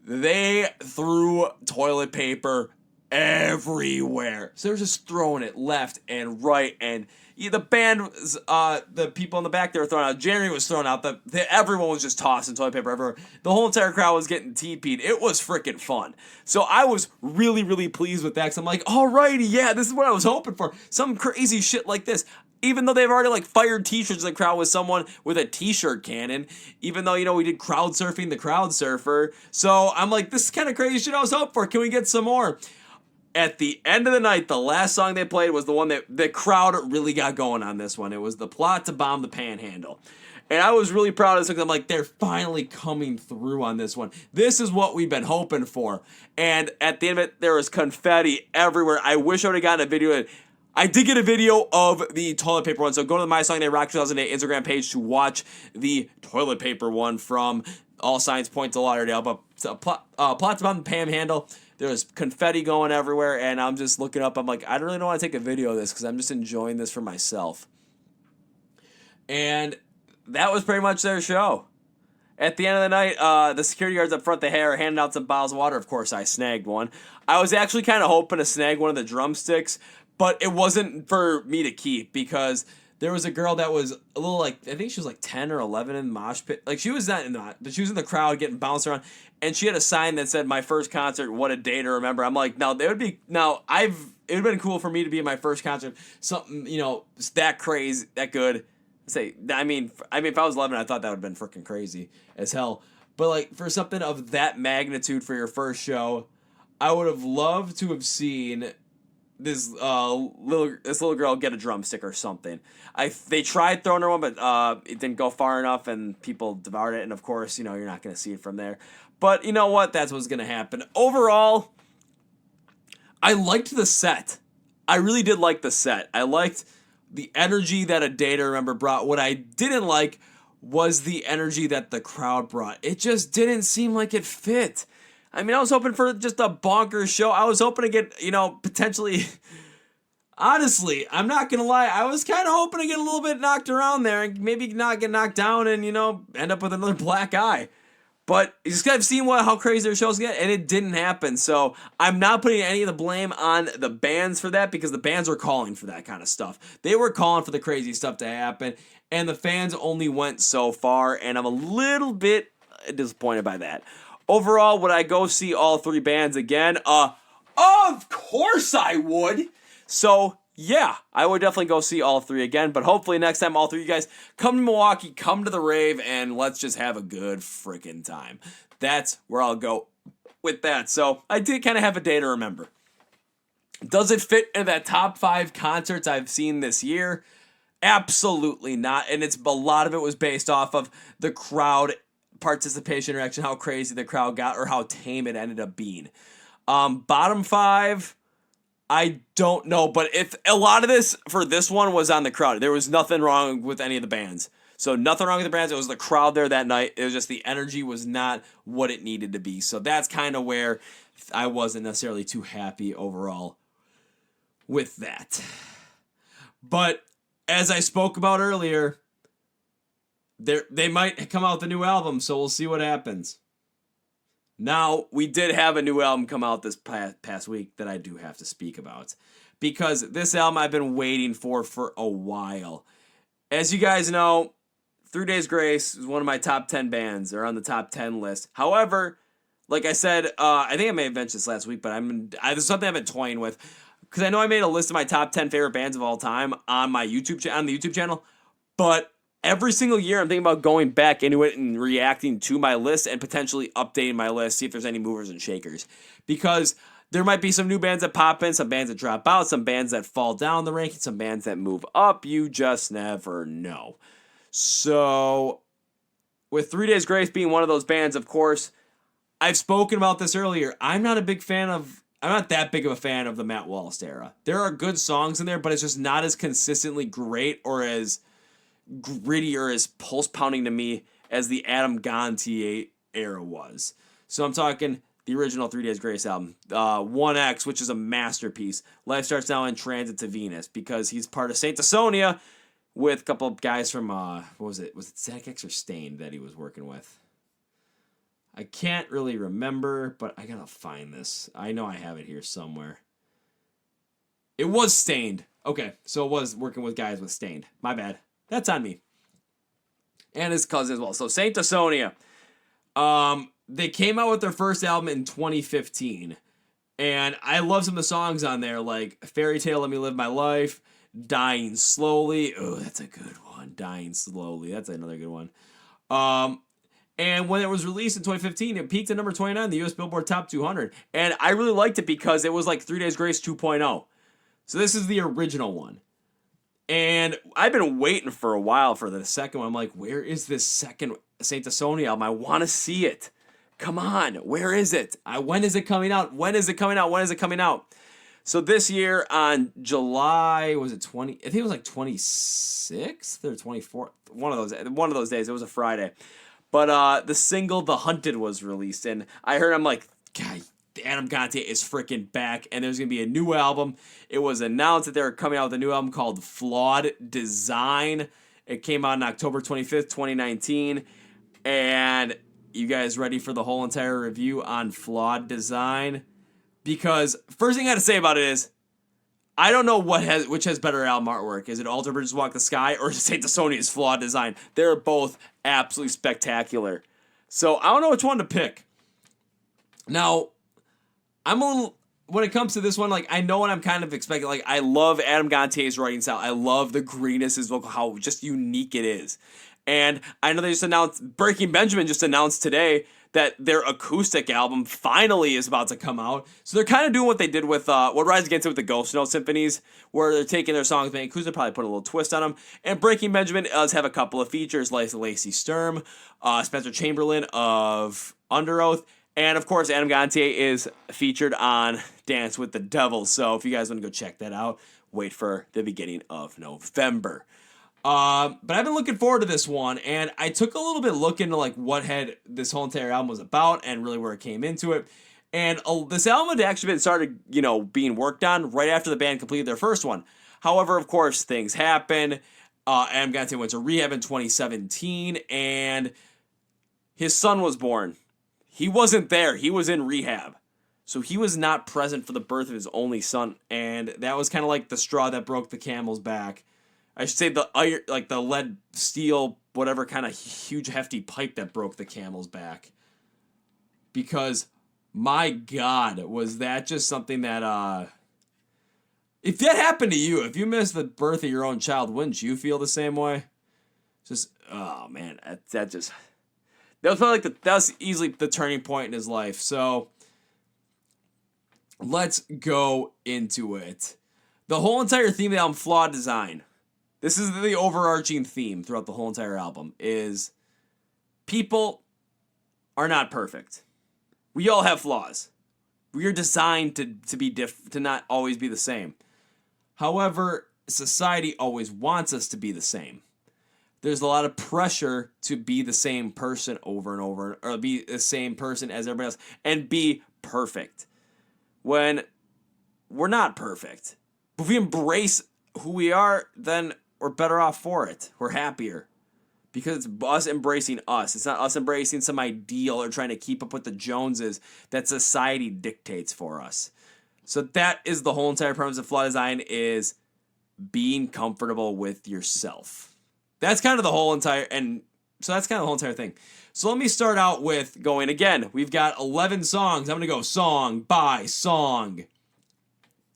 they threw toilet paper everywhere. So they're just throwing it left and right, and the band, the people in the back, they were throwing out. Jeremy was throwing out. Everyone was just tossing toilet paper everywhere. The whole entire crowd was getting TP'd. It was freaking fun. So I was really, really pleased with that. Cause I'm like, alrighty, yeah, this is what I was hoping for. Some crazy shit like this. Even though they've already like fired t-shirts in the crowd with someone with a t-shirt cannon. Even though, we did crowd surfing the crowd surfer. So I'm like, this is kind of crazy shit I was hoping for. Can we get some more? At the end of the night, the last song they played was the one that the crowd really got going on this one. It was The Plot to Bomb the Panhandle. And I was really proud of this because I'm like, they're finally coming through on this one. This is what we've been hoping for. And at the end of it, there was confetti everywhere. I wish I would have gotten a video. I did get a video of the toilet paper one, so go to the My Song They Rock 2008 Instagram page to watch the toilet paper one from All Signs Point to Lauderdale. But Plot to Bomb the Panhandle. There was confetti going everywhere, and I'm just looking up. I'm like, I really don't want to take a video of this because I'm just enjoying this for myself. And that was pretty much their show. At the end of the night, the security guards up front, they were handing out some bottles of water. Of course, I snagged one. I was actually kind of hoping to snag one of the drumsticks, but it wasn't for me to keep because there was a girl that was a little I think she was 10 or 11 in the mosh pit. Like, she was not in the, but she was in the crowd getting bounced around. And she had a sign that said, "My first concert, what a day to remember." I'm like, it would have been cool for me to be in my first concert. Something, that crazy, that good. I mean, if I was 11, I thought that would have been freaking crazy as hell. But, for something of that magnitude for your first show, I would have loved to have seen this little girl get a drumstick or something. They tried throwing her one, but it didn't go far enough, and people devoured it. And of course, you're not going to see it from there. But you know what? That's what's going to happen. Overall, I liked the set. I really did like the set. I liked the energy that A Day to Remember brought. What I didn't like was the energy that the crowd brought. It just didn't seem like it fit. I mean, I was hoping for just a bonkers show. I was hoping to get, potentially... Honestly, I'm not going to lie. I was kind of hoping to get a little bit knocked around there and maybe not get knocked down and, end up with another black eye. But you just I've seen how crazy their shows get, and it didn't happen. So I'm not putting any of the blame on the bands for that because the bands were calling for that kind of stuff. They were calling for the crazy stuff to happen, and the fans only went so far, and I'm a little bit disappointed by that. Overall, would I go see all three bands again? Of course I would. So, yeah, I would definitely go see all three again, but hopefully next time all three of you guys come to Milwaukee, come to the rave, and let's just have a good freaking time. That's where I'll go with that. So, I did kind of have A Day to Remember. Does it fit in that top 5 concerts I've seen this year? Absolutely not, and a lot of it was based off of the crowd participation reaction, how crazy the crowd got, or how tame it ended up being. Bottom 5... I don't know, but if a lot of this for this one was on the crowd, there was nothing wrong with any of the bands. So nothing wrong with the bands. It was the crowd there that night. It was just the energy was not what it needed to be. So that's kind of where I wasn't necessarily too happy overall with that. But as I spoke about earlier, they might come out with a new album, so we'll see what happens. Now, we did have a new album come out this past week that I do have to speak about. Because this album I've been waiting for a while. As you guys know, 3 Days Grace is one of my top 10 bands. They're on the top 10 list. However, like I said, I think I may have mentioned this last week, but there's something I've been toying with. Because I know I made a list of my top 10 favorite bands of all time on my on the YouTube channel. But every single year, I'm thinking about going back into it and reacting to my list and potentially updating my list, see if there's any movers and shakers. Because there might be some new bands that pop in, some bands that drop out, some bands that fall down the ranking, some bands that move up. You just never know. So, with 3 Days Grace being one of those bands, of course, I've spoken about this earlier. I'm not that big of a fan of the Matt Wallace era. There are good songs in there, but it's just not as consistently great or as gritty or as pulse pounding to me as the Adam Gontier era was. So I'm talking the original 3 Days Grace album, 1X, which is a masterpiece. Life Starts Now and Transit to Venus, because he's part of Saint Asonia with a couple of guys from what was it? Was it Static X or Stain that he was working with? I can't really remember, but I gotta find this. I know I have it here somewhere. It was Stained. Okay, so it was working with guys with Stained. My bad. That's on me. And his cousin as well. So Saint Asonia. They came out with their first album in 2015. And I love some of the songs on there, like Fairy Tale, Let Me Live My Life, Dying Slowly. Oh, that's a good one. Dying Slowly. That's another good one. And when it was released in 2015, it peaked at number 29 in the US Billboard Top 200. And I really liked it because it was like 3 Days Grace 2.0. So this is the original one. And I've been waiting for a while for the second one. I'm like, where is this second Saint Asonia album? I want to see it. Come on, where is it? When is it coming out? When is it coming out? When is it coming out? So this year on July, was it 20? I think it was like 26th or 24th. One of those days. It was a Friday. But the single "The Hunted" was released, and I heard, I'm like, God, Adam Gontier is freaking back, and there's gonna be a new album. It was announced that they're coming out with a new album called Flawed Design. It came out on October 25th, 2019, and you guys ready for the whole entire review on Flawed Design? Because first thing I got to say about it is, I don't know which has better album artwork. Is it Alter Bridges Walk the Sky or Saint Asonia's Flawed Design? They're both absolutely spectacular. So I don't know which one to pick. Now, I'm a little, when it comes to this one, like, I know what I'm kind of expecting. Like, I love Adam Gontier's writing style. I love the greenness, his vocal, how just unique it is. And I know they just announced, Breaking Benjamin just announced today that their acoustic album finally is about to come out. So they're kind of doing what they did with What Rises Against It with the Ghost Note Symphonies, where they're taking their songs, making acoustic, probably put a little twist on them. And Breaking Benjamin does have a couple of features, like Lacey Sturm, Spencer Chamberlain of Under Oath, and of course Adam Gontier is featured on Dance with the Devil. So if you guys want to go check that out, wait for the beginning of November. But I've been looking forward to this one, and I took a little bit look into like what had this whole entire album was about, and really where it came into it. And this album had actually been started, being worked on right after the band completed their first one. However, of course, things happen. Adam Gontier went to rehab in 2017, and his son was born. He wasn't there. He was in rehab. So he was not present for the birth of his only son, and that was kind of like the straw that broke the camel's back. I should say the iron, like the lead, steel, whatever kind of huge hefty pipe that broke the camel's back. Because, my God, was that just something that, if that happened to you, if you missed the birth of your own child, wouldn't you feel the same way? Just, oh man, that was probably like that was easily the turning point in his life. So, let's go into it. The whole entire theme of the album, Flawed Design. This is the overarching theme throughout the whole entire album, is people are not perfect. We all have flaws. We are designed to be to not always be the same. However, society always wants us to be the same. There's a lot of pressure to be the same person over and over, or be the same person as everybody else, and be perfect. When we're not perfect. But if we embrace who we are, then we're better off for it. We're happier. Because it's us embracing us. It's not us embracing some ideal or trying to keep up with the Joneses that society dictates for us. So that is the whole entire premise of Flawed Design, is being comfortable with yourself. That's kind of the whole entire, and so that's kind of the whole entire thing. So let me start out with going again. We've got 11 songs. I'm going to go song by song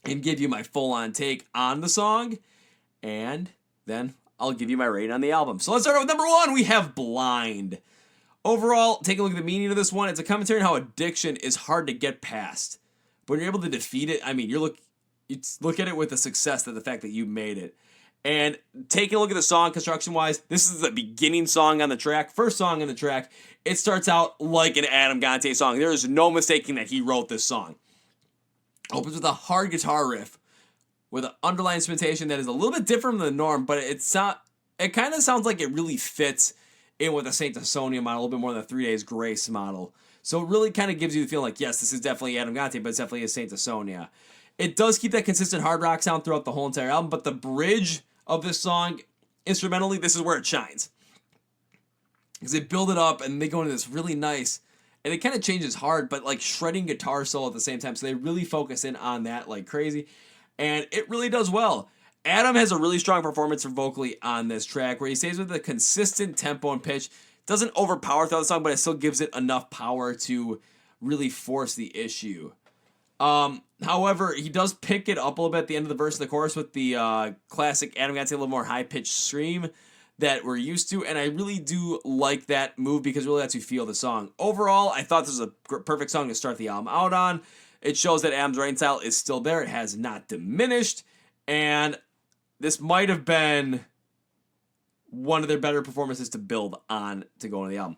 and give you my full-on take on the song, and then I'll give you my rating on the album. So let's start out with number 1. We have Blind. Overall, take a look at the meaning of this one. It's a commentary on how addiction is hard to get past. But when you're able to defeat it, I mean, you look at it with the success of the fact that you made it. And taking a look at the song construction-wise, this is the beginning song on the track, first song on the track. It starts out like an Adam Gontier song. There is no mistaking that he wrote this song. Opens with a hard guitar riff with an underlying instrumentation that is a little bit different from the norm, but it kind of sounds like it really fits in with the Saint Asonia model, a little bit more than the 3 Days Grace model. So it really kind of gives you the feeling like, yes, this is definitely Adam Gontier, but it's definitely a Saint Asonia. It does keep that consistent hard rock sound throughout the whole entire album, but the bridge of this song, instrumentally, this is where it shines. Because they build it up and they go into this really nice, and it kind of changes hard, but like shredding guitar solo at the same time. So they really focus in on that like crazy. and it really does well. Adam has a really strong performance vocally on this track where he stays with a consistent tempo and pitch. Doesn't overpower throughout the song, but it still gives it enough power to really force the issue. However, he does pick it up a little bit at the end of the verse of the chorus with the classic Adam Gontier, a little more high-pitched scream that we're used to, and I really do like that move because it really lets you feel the song. Overall, I thought this was a perfect song to start the album out on. It shows that Adam's writing style is still there. It has not diminished, and this might have been one of their better performances to build on to go on the album.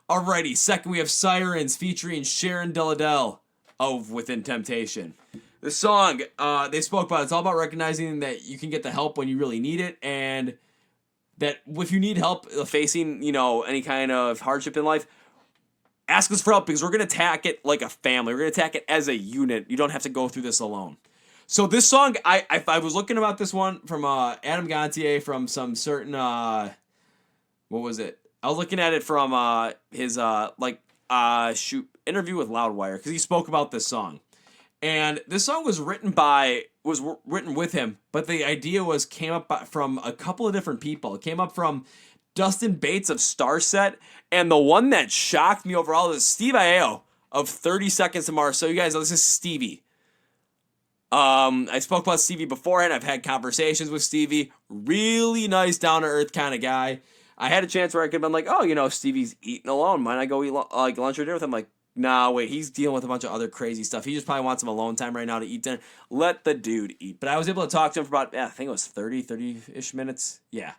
Alrighty, second we have Sirens featuring Sharon Deladel of Within Temptation. The song, they spoke about, it's all about recognizing that you can get the help when you really need it, and that if you need help facing, any kind of hardship in life, ask us for help because we're going to attack it like a family. We're going to attack it as a unit. You don't have to go through this alone. So this song, I was looking about this one from Adam Gontier from some certain, what was it? I was looking at it from his, interview with Loudwire because he spoke about this song. And this song was written with him, but the idea came up from a couple of different people. It came up from Dustin Bates of Starset, and the one that shocked me overall is Steve Aoki of 30 Seconds to Mars. So you guys know this is Stevie. I spoke about Stevie beforehand. I've had conversations with Stevie. Really nice, down-to-earth kind of guy. I had a chance where I could have been like, oh, Stevie's eating alone. Might I go eat lunch or dinner with him? Like, nah, wait, he's dealing with a bunch of other crazy stuff. He just probably wants some alone time right now to eat dinner. Let the dude eat. But I was able to talk to him for about, I think it was 30-ish minutes. Yeah,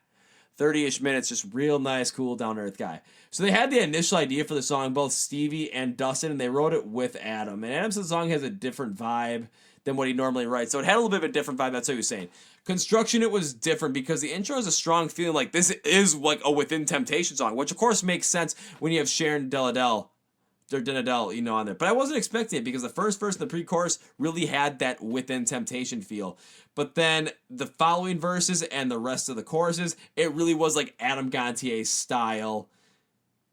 30-ish minutes. Just real nice, cool, down-to-earth guy. So they had the initial idea for the song, both Stevie and Dustin, and they wrote it with Adam. And Adam's song has a different vibe than what he normally writes. So it had a little bit of a different vibe. That's what he was saying. Construction, it was different because the intro has a strong feeling like this is like a Within Temptation song, which of course makes sense when you have Sharon Deladel, on there. But I wasn't expecting it because the first verse and the pre-chorus really had that Within Temptation feel. But then the following verses and the rest of the choruses, it really was like Adam Gontier's style,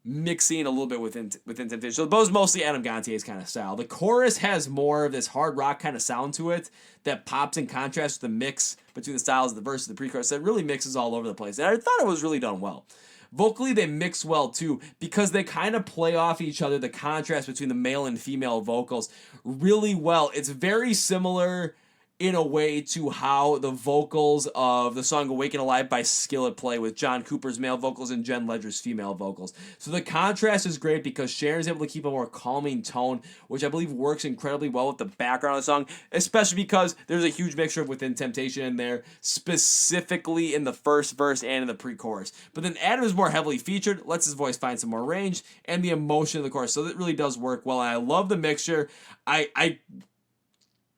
mixing a little bit within Temptation. So those mostly Adam Gontier's kind of style. The chorus has more of this hard rock kind of sound to it that pops in contrast with the mix between the styles of the verse and the pre-chorus. That really mixes all over the place. And I thought it was really done well. Vocally, they mix well too because they kind of play off each other, the contrast between the male and female vocals really well. It's very similar in a way to how the vocals of the song Awaken Alive by Skillet play with John Cooper's male vocals and Jen Ledger's female vocals. So the contrast is great because Sharon's able to keep a more calming tone, which I believe works incredibly well with the background of the song, especially because there's a huge mixture of Within Temptation in there, specifically in the first verse and in the pre-chorus. But then Adam is more heavily featured, lets his voice find some more range, and the emotion of the chorus. So it really does work well, and I love the mixture. I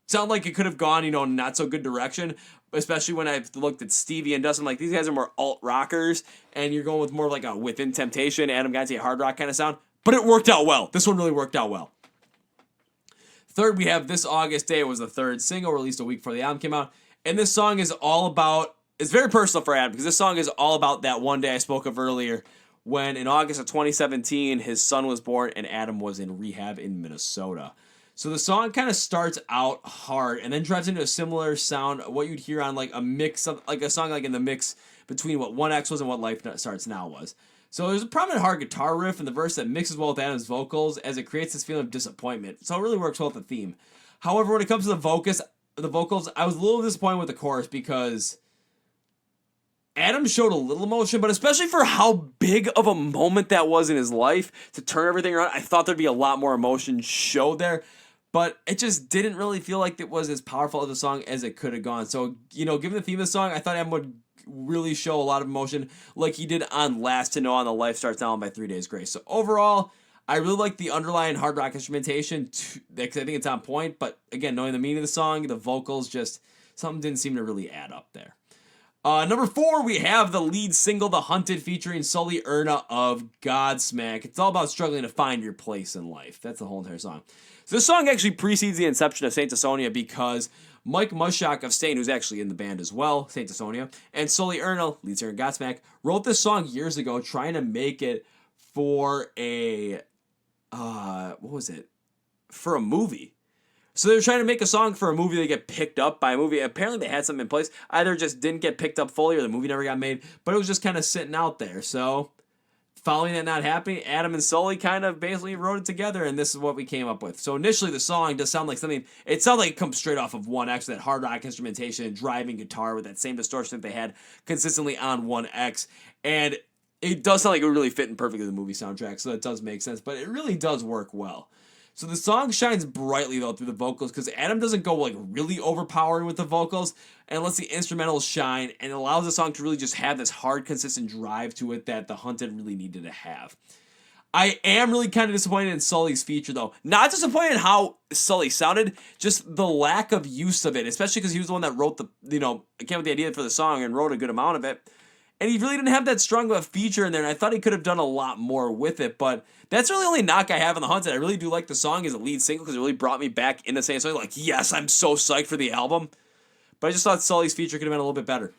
sound like it could have gone, not so good direction, especially when I've looked at Stevie and Dustin. Like, these guys are more alt rockers, and you're going with more like a Within Temptation, Adam Gontier hard rock kind of sound. But it worked out well. This one really worked out well. Third, we have This August Day. It was the third single released a week before the album came out. And this song is all about, it's very personal for Adam because this song is all about that one day I spoke of earlier when in August of 2017, his son was born and Adam was in rehab in Minnesota. So the song kind of starts out hard and then drives into a similar sound, what you'd hear on like a mix of, like a song like in the mix between what 1X was and what Life Starts Now was. So there's a prominent hard guitar riff in the verse that mixes well with Adam's vocals as it creates this feeling of disappointment. So it really works well with the theme. However, when it comes to the vocals, I was a little disappointed with the chorus because Adam showed a little emotion, but especially for how big of a moment that was in his life to turn everything around, I thought there'd be a lot more emotion showed there. But it just didn't really feel like it was as powerful of a song as it could have gone. So, given the theme of the song, I thought Adam would really show a lot of emotion like he did on Last to Know on the Life Starts Now by 3 Days Grace. So overall, I really like the underlying hard rock instrumentation because I think it's on point. But again, knowing the meaning of the song, the vocals, just something didn't seem to really add up there. Number 4, we have the lead single, The Hunted, featuring Sully Erna of Godsmack. It's all about struggling to find your place in life. That's the whole entire song. So this song actually precedes the inception of Saint Asonia because Mike Mushak of Saint, who's actually in the band as well, Saint Asonia, and Sully Erna, lead singer of Godsmack, wrote this song years ago trying to make it for a, for a movie. So they're trying to make a song for a movie that get picked up by a movie. Apparently they had something in place. Either just didn't get picked up fully or the movie never got made, but it was just kind of sitting out there. So following that not happening, Adam and Sully kind of basically wrote it together, and this is what we came up with. So initially the song does sound like something, it sounds like it comes straight off of 1X, that hard rock instrumentation and driving guitar with that same distortion that they had consistently on 1X. And it does sound like it would really fit in perfectly with the movie soundtrack, so that does make sense, but it really does work well. So the song shines brightly though through the vocals because Adam doesn't go like really overpowering with the vocals and lets the instrumentals shine and allows the song to really just have this hard, consistent drive to it that The Hunted really needed to have. I am really kind of disappointed in Sully's feature though. Not disappointed in how Sully sounded, just the lack of use of it, especially because he was the one that wrote the, came up with the idea for the song and wrote a good amount of it. And he really didn't have that strong of a feature in there, and I thought he could have done a lot more with it, but that's really the only knock I have on The Hunted. I really do like the song as a lead single because it really brought me back into Saint Asonia. Like, yes, I'm so psyched for the album. But I just thought Sully's feature could have been a little bit better.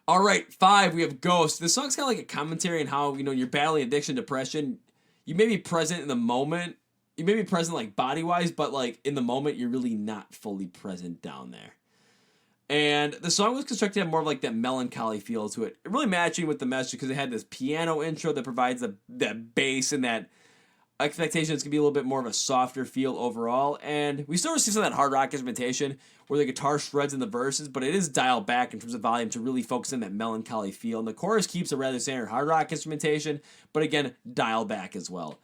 All right, 5, we have Ghost. This song's kind of like a commentary on how, you're battling addiction, depression. You may be present in the moment. You may be present, like, body-wise, but, like, in the moment, you're really not fully present down there. And the song was constructed to have more of like that melancholy feel to it. Really matching with the message because it had this piano intro that provides that bass and that expectation it's going to be a little bit more of a softer feel overall. And we still receive some of that hard rock instrumentation where the guitar shreds in the verses, but it is dialed back in terms of volume to really focus on that melancholy feel. And the chorus keeps a rather standard hard rock instrumentation, but again, dialed back as well.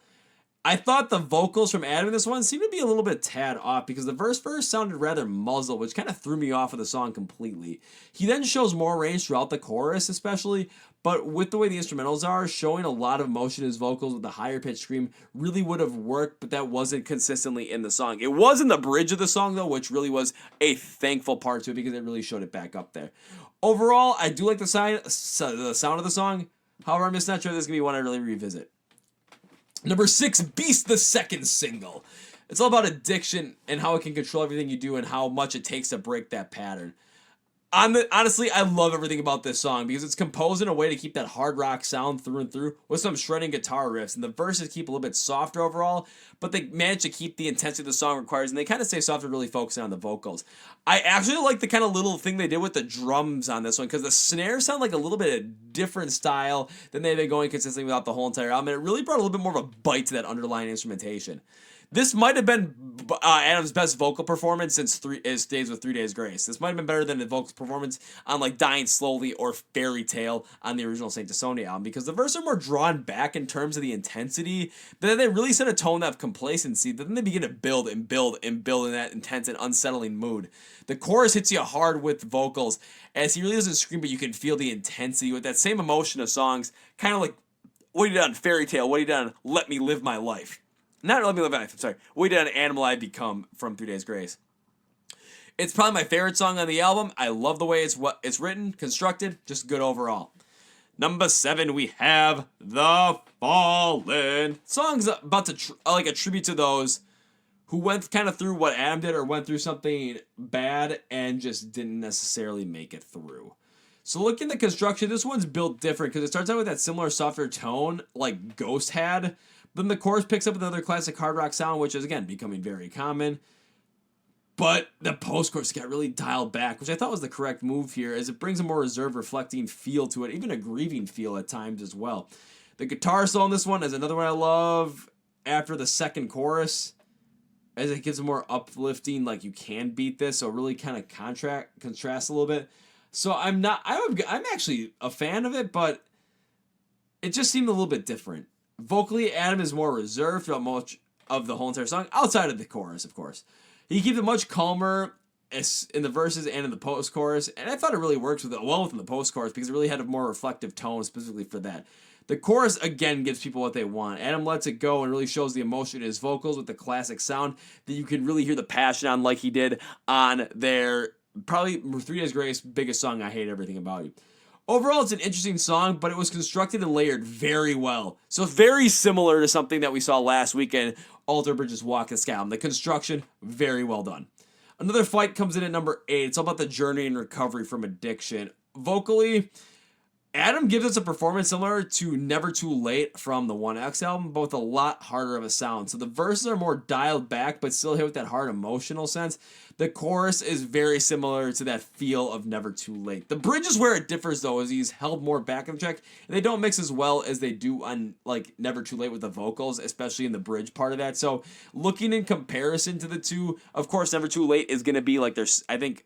I thought the vocals from Adam in this one seemed to be a little bit tad off because the verse sounded rather muzzled, which kind of threw me off of the song completely. He then shows more range throughout the chorus especially, but with the way the instrumentals are, showing a lot of emotion in his vocals with the higher pitched scream really would have worked, but that wasn't consistently in the song. It was in the bridge of the song though, which really was a thankful part to it because it really showed it back up there. Overall, I do like the sound of the song. However, I'm just not sure this is going to be one I really revisit. Number 6, Beast, the second single. It's all about addiction and how it can control everything you do and how much it takes to break that pattern. Honestly, I love everything about this song because it's composed in a way to keep that hard rock sound through and through with some shredding guitar riffs, and the verses keep a little bit softer overall, but they manage to keep the intensity the song requires, and they kind of stay soft and really focusing on the vocals. I actually like the kind of little thing they did with the drums on this one because the snares sound like a little bit of different style than they've been going consistently without the whole entire album, and it really brought a little bit more of a bite to that underlying instrumentation. This might have been Adam's best vocal performance since his days with 3 Days Grace. This might have been better than the vocal performance on like Dying Slowly or Fairy Tale on the original Saint Asonia album because the verses are more drawn back in terms of the intensity, but then they really set a tone of complacency, but then they begin to build and build and build in that intense and unsettling mood. The chorus hits you hard with vocals as he really doesn't scream, but you can feel the intensity with that same emotion of songs, kind of like what he did on Fairy Tale, what he did on Let Me Live My Life. Not Let Me Live My Life, I'm sorry. What he did on Animal I Become from 3 Days Grace. It's probably my favorite song on the album. I love the way it's written, constructed, just good overall. Number 7, we have The Fallen. Song's about to like a tribute to those who went kind of through what Adam did or went through something bad and just didn't necessarily make it through. So looking at the construction, this one's built different because it starts out with that similar softer tone like Ghost had. Then the chorus picks up another classic hard rock sound, which is, again, becoming very common. But the post-chorus got really dialed back, which I thought was the correct move here, as it brings a more reserved, reflecting feel to it, even a grieving feel at times as well. The guitar solo in this one is another one I love after the second chorus, as it gives a more uplifting, like you can beat this, so it really kind of contrasts a little bit. So I'm actually a fan of it, but it just seemed a little bit different. Vocally, Adam is more reserved throughout much of the whole entire song, outside of the chorus, of course. He keeps it much calmer in the verses and in the post-chorus, and I thought it really works well within the post-chorus because it really had a more reflective tone specifically for that. The chorus, again, gives people what they want. Adam lets it go and really shows the emotion in his vocals with the classic sound that you can really hear the passion on like he did on their, probably 3 Days Grace, biggest song, I Hate Everything About You. Overall, it's an interesting song, but it was constructed and layered very well. So it's very similar to something that we saw last weekend, Alter Bridge's Walk the Sky Album. The construction, very well done. Another Fight comes in at number 8. It's all about the journey and recovery from addiction. Vocally, Adam gives us a performance similar to Never Too Late from the 1X album, but with a lot harder of a sound. So the verses are more dialed back, but still hit with that hard emotional sense. The chorus is very similar to that feel of Never Too Late. The bridge is where it differs, though, is he's held more back in the track, and they don't mix as well as they do on like Never Too Late with the vocals, especially in the bridge part of that. So looking in comparison to the two, of course, Never Too Late is going to be like their, I think,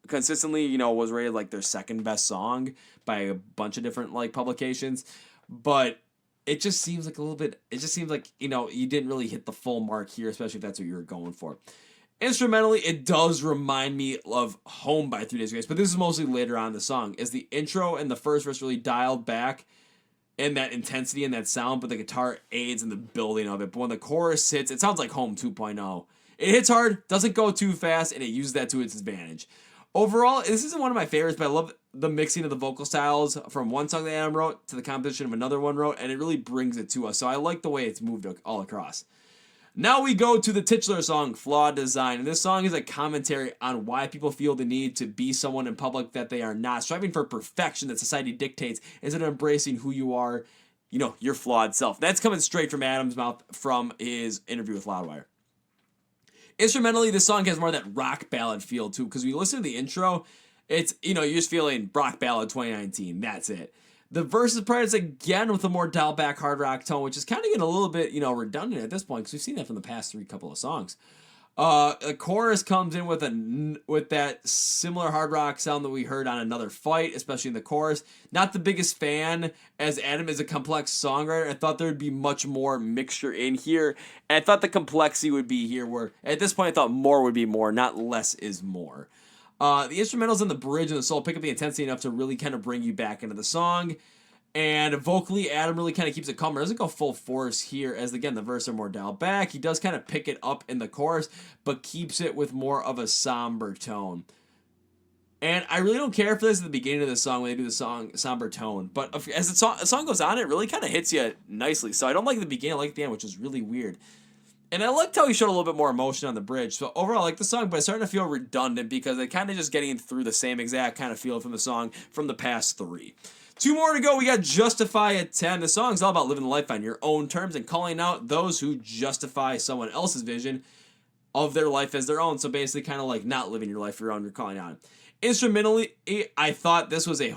consistently, was rated like their second best song by a bunch of different like publications, but it just seems like a little bit. It just seems like you didn't really hit the full mark here, especially if that's what you were going for. Instrumentally, it does remind me of Home by 3 Days Grace, but this is mostly later on in the song. As the intro and the first verse really dialed back in that intensity and that sound, but the guitar aids in the building of it. But when the chorus hits, it sounds like Home 2.0. It hits hard, doesn't go too fast, and it uses that to its advantage. Overall, this isn't one of my favorites, but I love the mixing of the vocal styles from one song that Adam wrote to the composition of another one wrote, and it really brings it to us. So I like the way it's moved all across. Now we go to the titular song, Flawed Design. And this song is a commentary on why people feel the need to be someone in public that they are not, striving for perfection that society dictates instead of embracing who you are, your flawed self. That's coming straight from Adam's mouth from his interview with Loudwire. Instrumentally, this song has more of that rock ballad feel too, because when you listen to the intro, it's, you're just feeling rock ballad 2019. That's it. The verses part again with a more dialed back hard rock tone, which is kind of getting a little bit, redundant at this point, because we've seen that from the past couple of songs. The chorus comes in with that similar hard rock sound that we heard on Another Fight, especially in the chorus. Not the biggest fan, as Adam is a complex songwriter. I thought there would be much more mixture in here, and I thought the complexity would be here, where at this point I thought more would be more, not less is more. The instrumentals and the bridge and the solo pick up the intensity enough to really kind of bring you back into the song. And vocally, Adam really kind of keeps it calmer. Doesn't go full force here, as again, the verses are more dialed back. He does kind of pick it up in the chorus, but keeps it with more of a somber tone. And I really don't care for this at the beginning of the song when they do the song somber tone. But as the song goes on, it really kind of hits you nicely. So I don't like the beginning, I like the end, which is really weird. And I liked how he showed a little bit more emotion on the bridge. So overall, I like the song, but it's starting to feel redundant because they're kind of just getting through the same exact kind of feel from the song from the past 3. 2 more to go. We got Justify at 10. The song's all about living the life on your own terms and calling out those who justify someone else's vision of their life as their own. So basically kind of like not living your life your own, you're calling out. Instrumentally, I thought this was a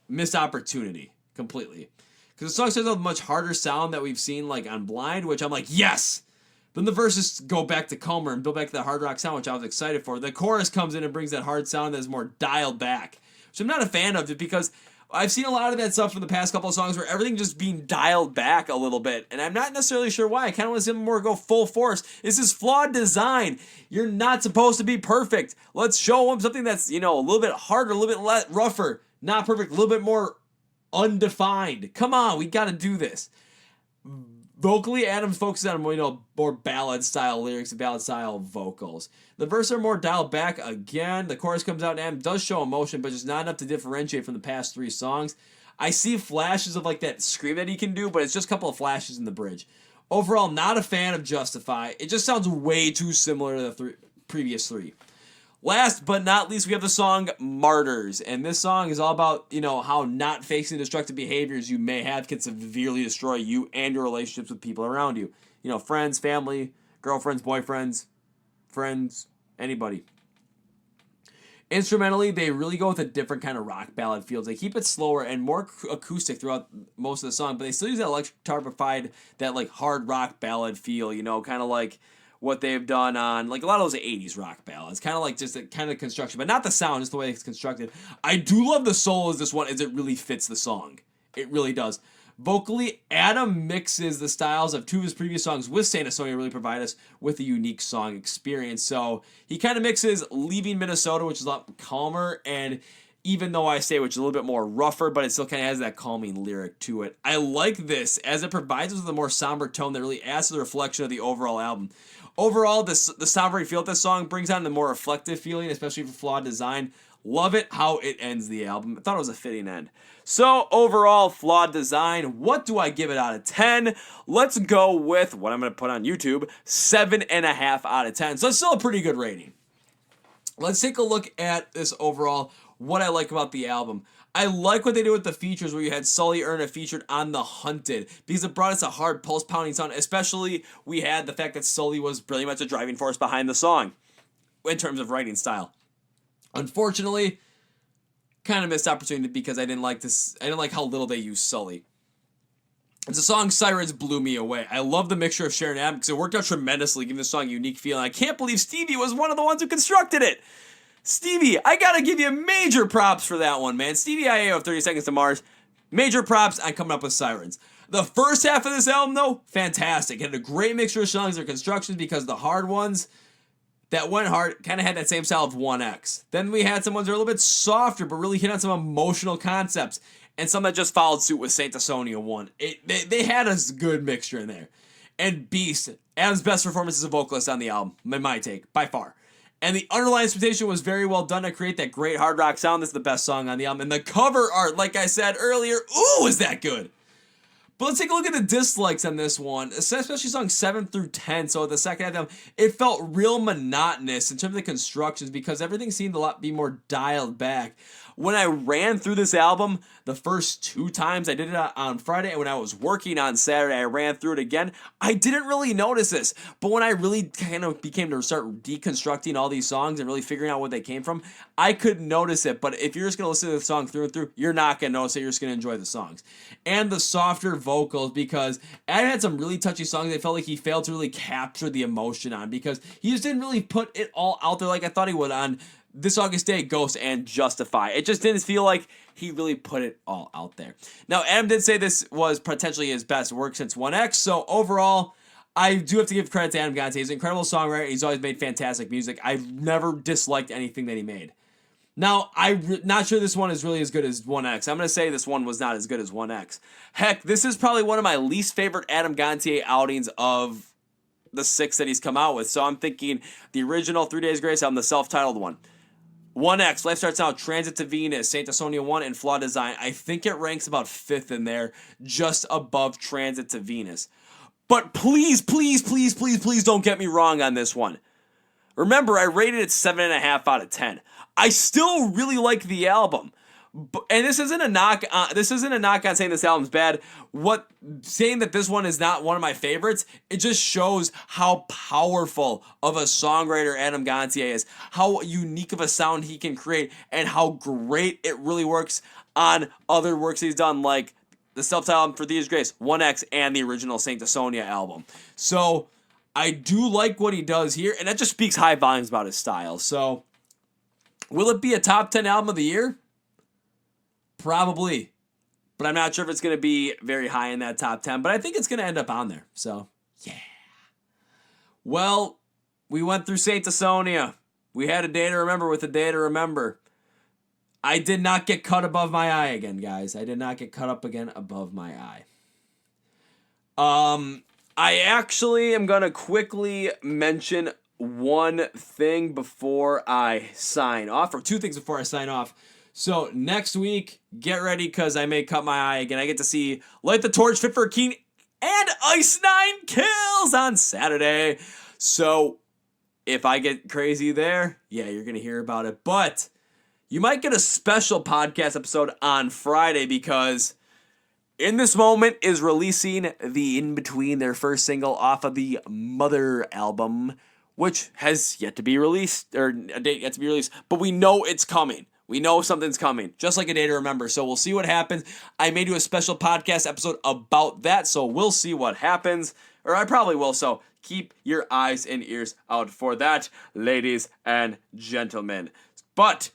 missed opportunity completely. Because the song starts with a much harder sound that we've seen like on Blind, which I'm like, yes! Then the verses go back to calmer and build back to that hard rock sound, which I was excited for. The chorus comes in and brings that hard sound that is more dialed back, which I'm not a fan of it because I've seen a lot of that stuff from the past couple of songs where everything just being dialed back a little bit, and I'm not necessarily sure why. I kind of want to see them more go full force. This is Flawed Design. You're not supposed to be perfect. Let's show them something that's, a little bit harder, a little bit rougher, not perfect, a little bit more undefined. Come on, we got to do this. Vocally, Adams focuses on more ballad-style lyrics and ballad-style vocals. The verses are more dialed back again. The chorus comes out and Adam does show emotion, but just not enough to differentiate from the past 3 songs. I see flashes of like that scream that he can do, but it's just a couple of flashes in the bridge. Overall, not a fan of Justify. It just sounds way too similar to the previous 3. Last but not least, we have the song Martyrs. And this song is all about, how not facing destructive behaviors you may have can severely destroy you and your relationships with people around you. Friends, family, girlfriends, boyfriends, friends, anybody. Instrumentally, they really go with a different kind of rock ballad feels. They keep it slower and more acoustic throughout most of the song, but they still use that electric guitar to provide that like hard rock ballad feel, kind of like what they've done on like a lot of those 80s rock ballads. Kind of like just a kind of construction, but not the sound, just the way it's constructed. I do love the solos this one, as it really fits the song. It really does. Vocally, Adam mixes the styles of 2 of his previous songs with Saint Asonia to really provide us with a unique song experience. So he kind of mixes Leaving Minnesota, which is a lot calmer, and Even Though I Stay, which is a little bit more rougher, but it still kind of has that calming lyric to it. I like this, as it provides us with a more somber tone that really adds to the reflection of the overall album. Overall, the somber feel of this song brings on the more reflective feeling, especially for Flawed Design. Love it how it ends the album. I thought it was a fitting end. So overall, Flawed Design, what do I give it out of 10? Let's go with what I'm going to put on YouTube, 7.5 out of 10. So it's still a pretty good rating. Let's take a look at this overall. what I like about the album. I like what they did with the features where you had Sully Erna featured on The Hunted because it brought us a hard pulse-pounding sound, especially we had the fact that Sully was pretty much a driving force behind the song in terms of writing style. Unfortunately, kind of missed opportunity because I didn't like how little they used Sully. The song Sirens blew me away. I love the mixture of Cher and Adam because it worked out tremendously, giving the song a unique feel. And I can't believe Stevie was one of the ones who constructed it. Stevie, I gotta give you major props for that one, man. Stevie Iao of 30 Seconds to Mars, major props on coming up with Sirens. The first half of this album, though, fantastic. It had a great mixture of songs and constructions because the hard ones that went hard kind of had that same style of 1X. Then we had some ones that were a little bit softer, but really hit on some emotional concepts. And some that just followed suit with Saint Asonia 1. They had a good mixture in there. And Beast, Adam's best performance as a vocalist on the album, in my take, by far. And the underlying instrumentation was very well done to create that great hard rock sound. This is the best song on the album. And the cover art, like I said earlier, ooh, is that good. But let's take a look at the dislikes on this one, especially songs 7 through 10. So the second half of them, it felt real monotonous in terms of the constructions because everything seemed a lot be more dialed back. When I ran through this album, the first 2 times I did it on Friday, and when I was working on Saturday, I ran through it again. I didn't really notice this, but when I really kind of became to start deconstructing all these songs and really figuring out where they came from, I could notice it. But if you're just going to listen to the song through and through, you're not going to notice it. You're just going to enjoy the songs. And the softer vocals, because Adam had some really touchy songs I felt like he failed to really capture the emotion on because he just didn't really put it all out there like I thought he would on This August Day, Ghost, and Justify. It just didn't feel like he really put it all out there. Now, Adam did say this was potentially his best work since 1X, so overall, I do have to give credit to Adam Gontier. He's an incredible songwriter. He's always made fantastic music. I've never disliked anything that he made. Now, I'm not sure this one is really as good as 1X. I'm going to say this one was not as good as 1X. Heck, this is probably one of my least favorite Adam Gontier outings of the 6 that he's come out with. So I'm thinking the original 3 Days Grace album, the self-titled one. 1X, Life Starts Now, Transit to Venus, Saint Asonia 1, and Flawed Design. I think it ranks about 5th in there, just above Transit to Venus. But please, please, please, please, please don't get me wrong on this one. Remember, I rated it 7.5 out of 10. I still really like the album. And this isn't a knock on saying this album's bad. Saying that this one is not one of my favorites, it just shows how powerful of a songwriter Adam Gontier is, how unique of a sound he can create, and how great it really works on other works he's done, like the self-titled album for Thea's Grace, 1X, and the original Saint Asonia album. So I do like what he does here, and that just speaks high volumes about his style. So will it be a top 10 album of the year? Probably, but I'm not sure if it's going to be very high in that top 10, but I think it's going to end up on there, so yeah. Well, we went through Saint Asonia. We had a day to remember with a day to remember. I did not get cut above my eye again, guys. I did not get cut up again above my eye. I actually am going to quickly mention one thing before I sign off, or 2 things before I sign off. So next week, get ready because I may cut my eye again. I get to see Light the Torch, Fit for a King, and Ice 9 Kills on Saturday. So if I get crazy there, yeah, you're going to hear about it. But you might get a special podcast episode on Friday because In This Moment is releasing the In Between, their first single off of the Mother album, which has yet to be released, or a date yet to be released, but we know it's coming. We know something's coming, just like A Day to Remember. So we'll see what happens. I may do a special podcast episode about that, so we'll see what happens. Or I probably will, so keep your eyes and ears out for that, ladies and gentlemen. But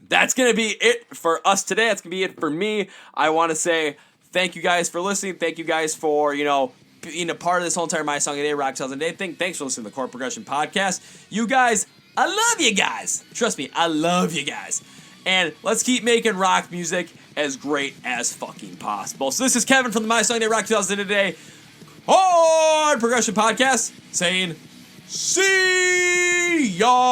that's going to be it for us today. That's going to be it for me. I want to say thank you guys for listening. Thank you guys for, being a part of this whole entire My Song a Day, Rock Sales a Day thing. Thanks for listening to the Chord Progression Podcast. You guys, I love you guys. Trust me, I love you guys. And let's keep making rock music as great as fucking possible. So this is Kevin from the My Song a Day, Rock Sales a Day Chord Progression Podcast saying, see ya!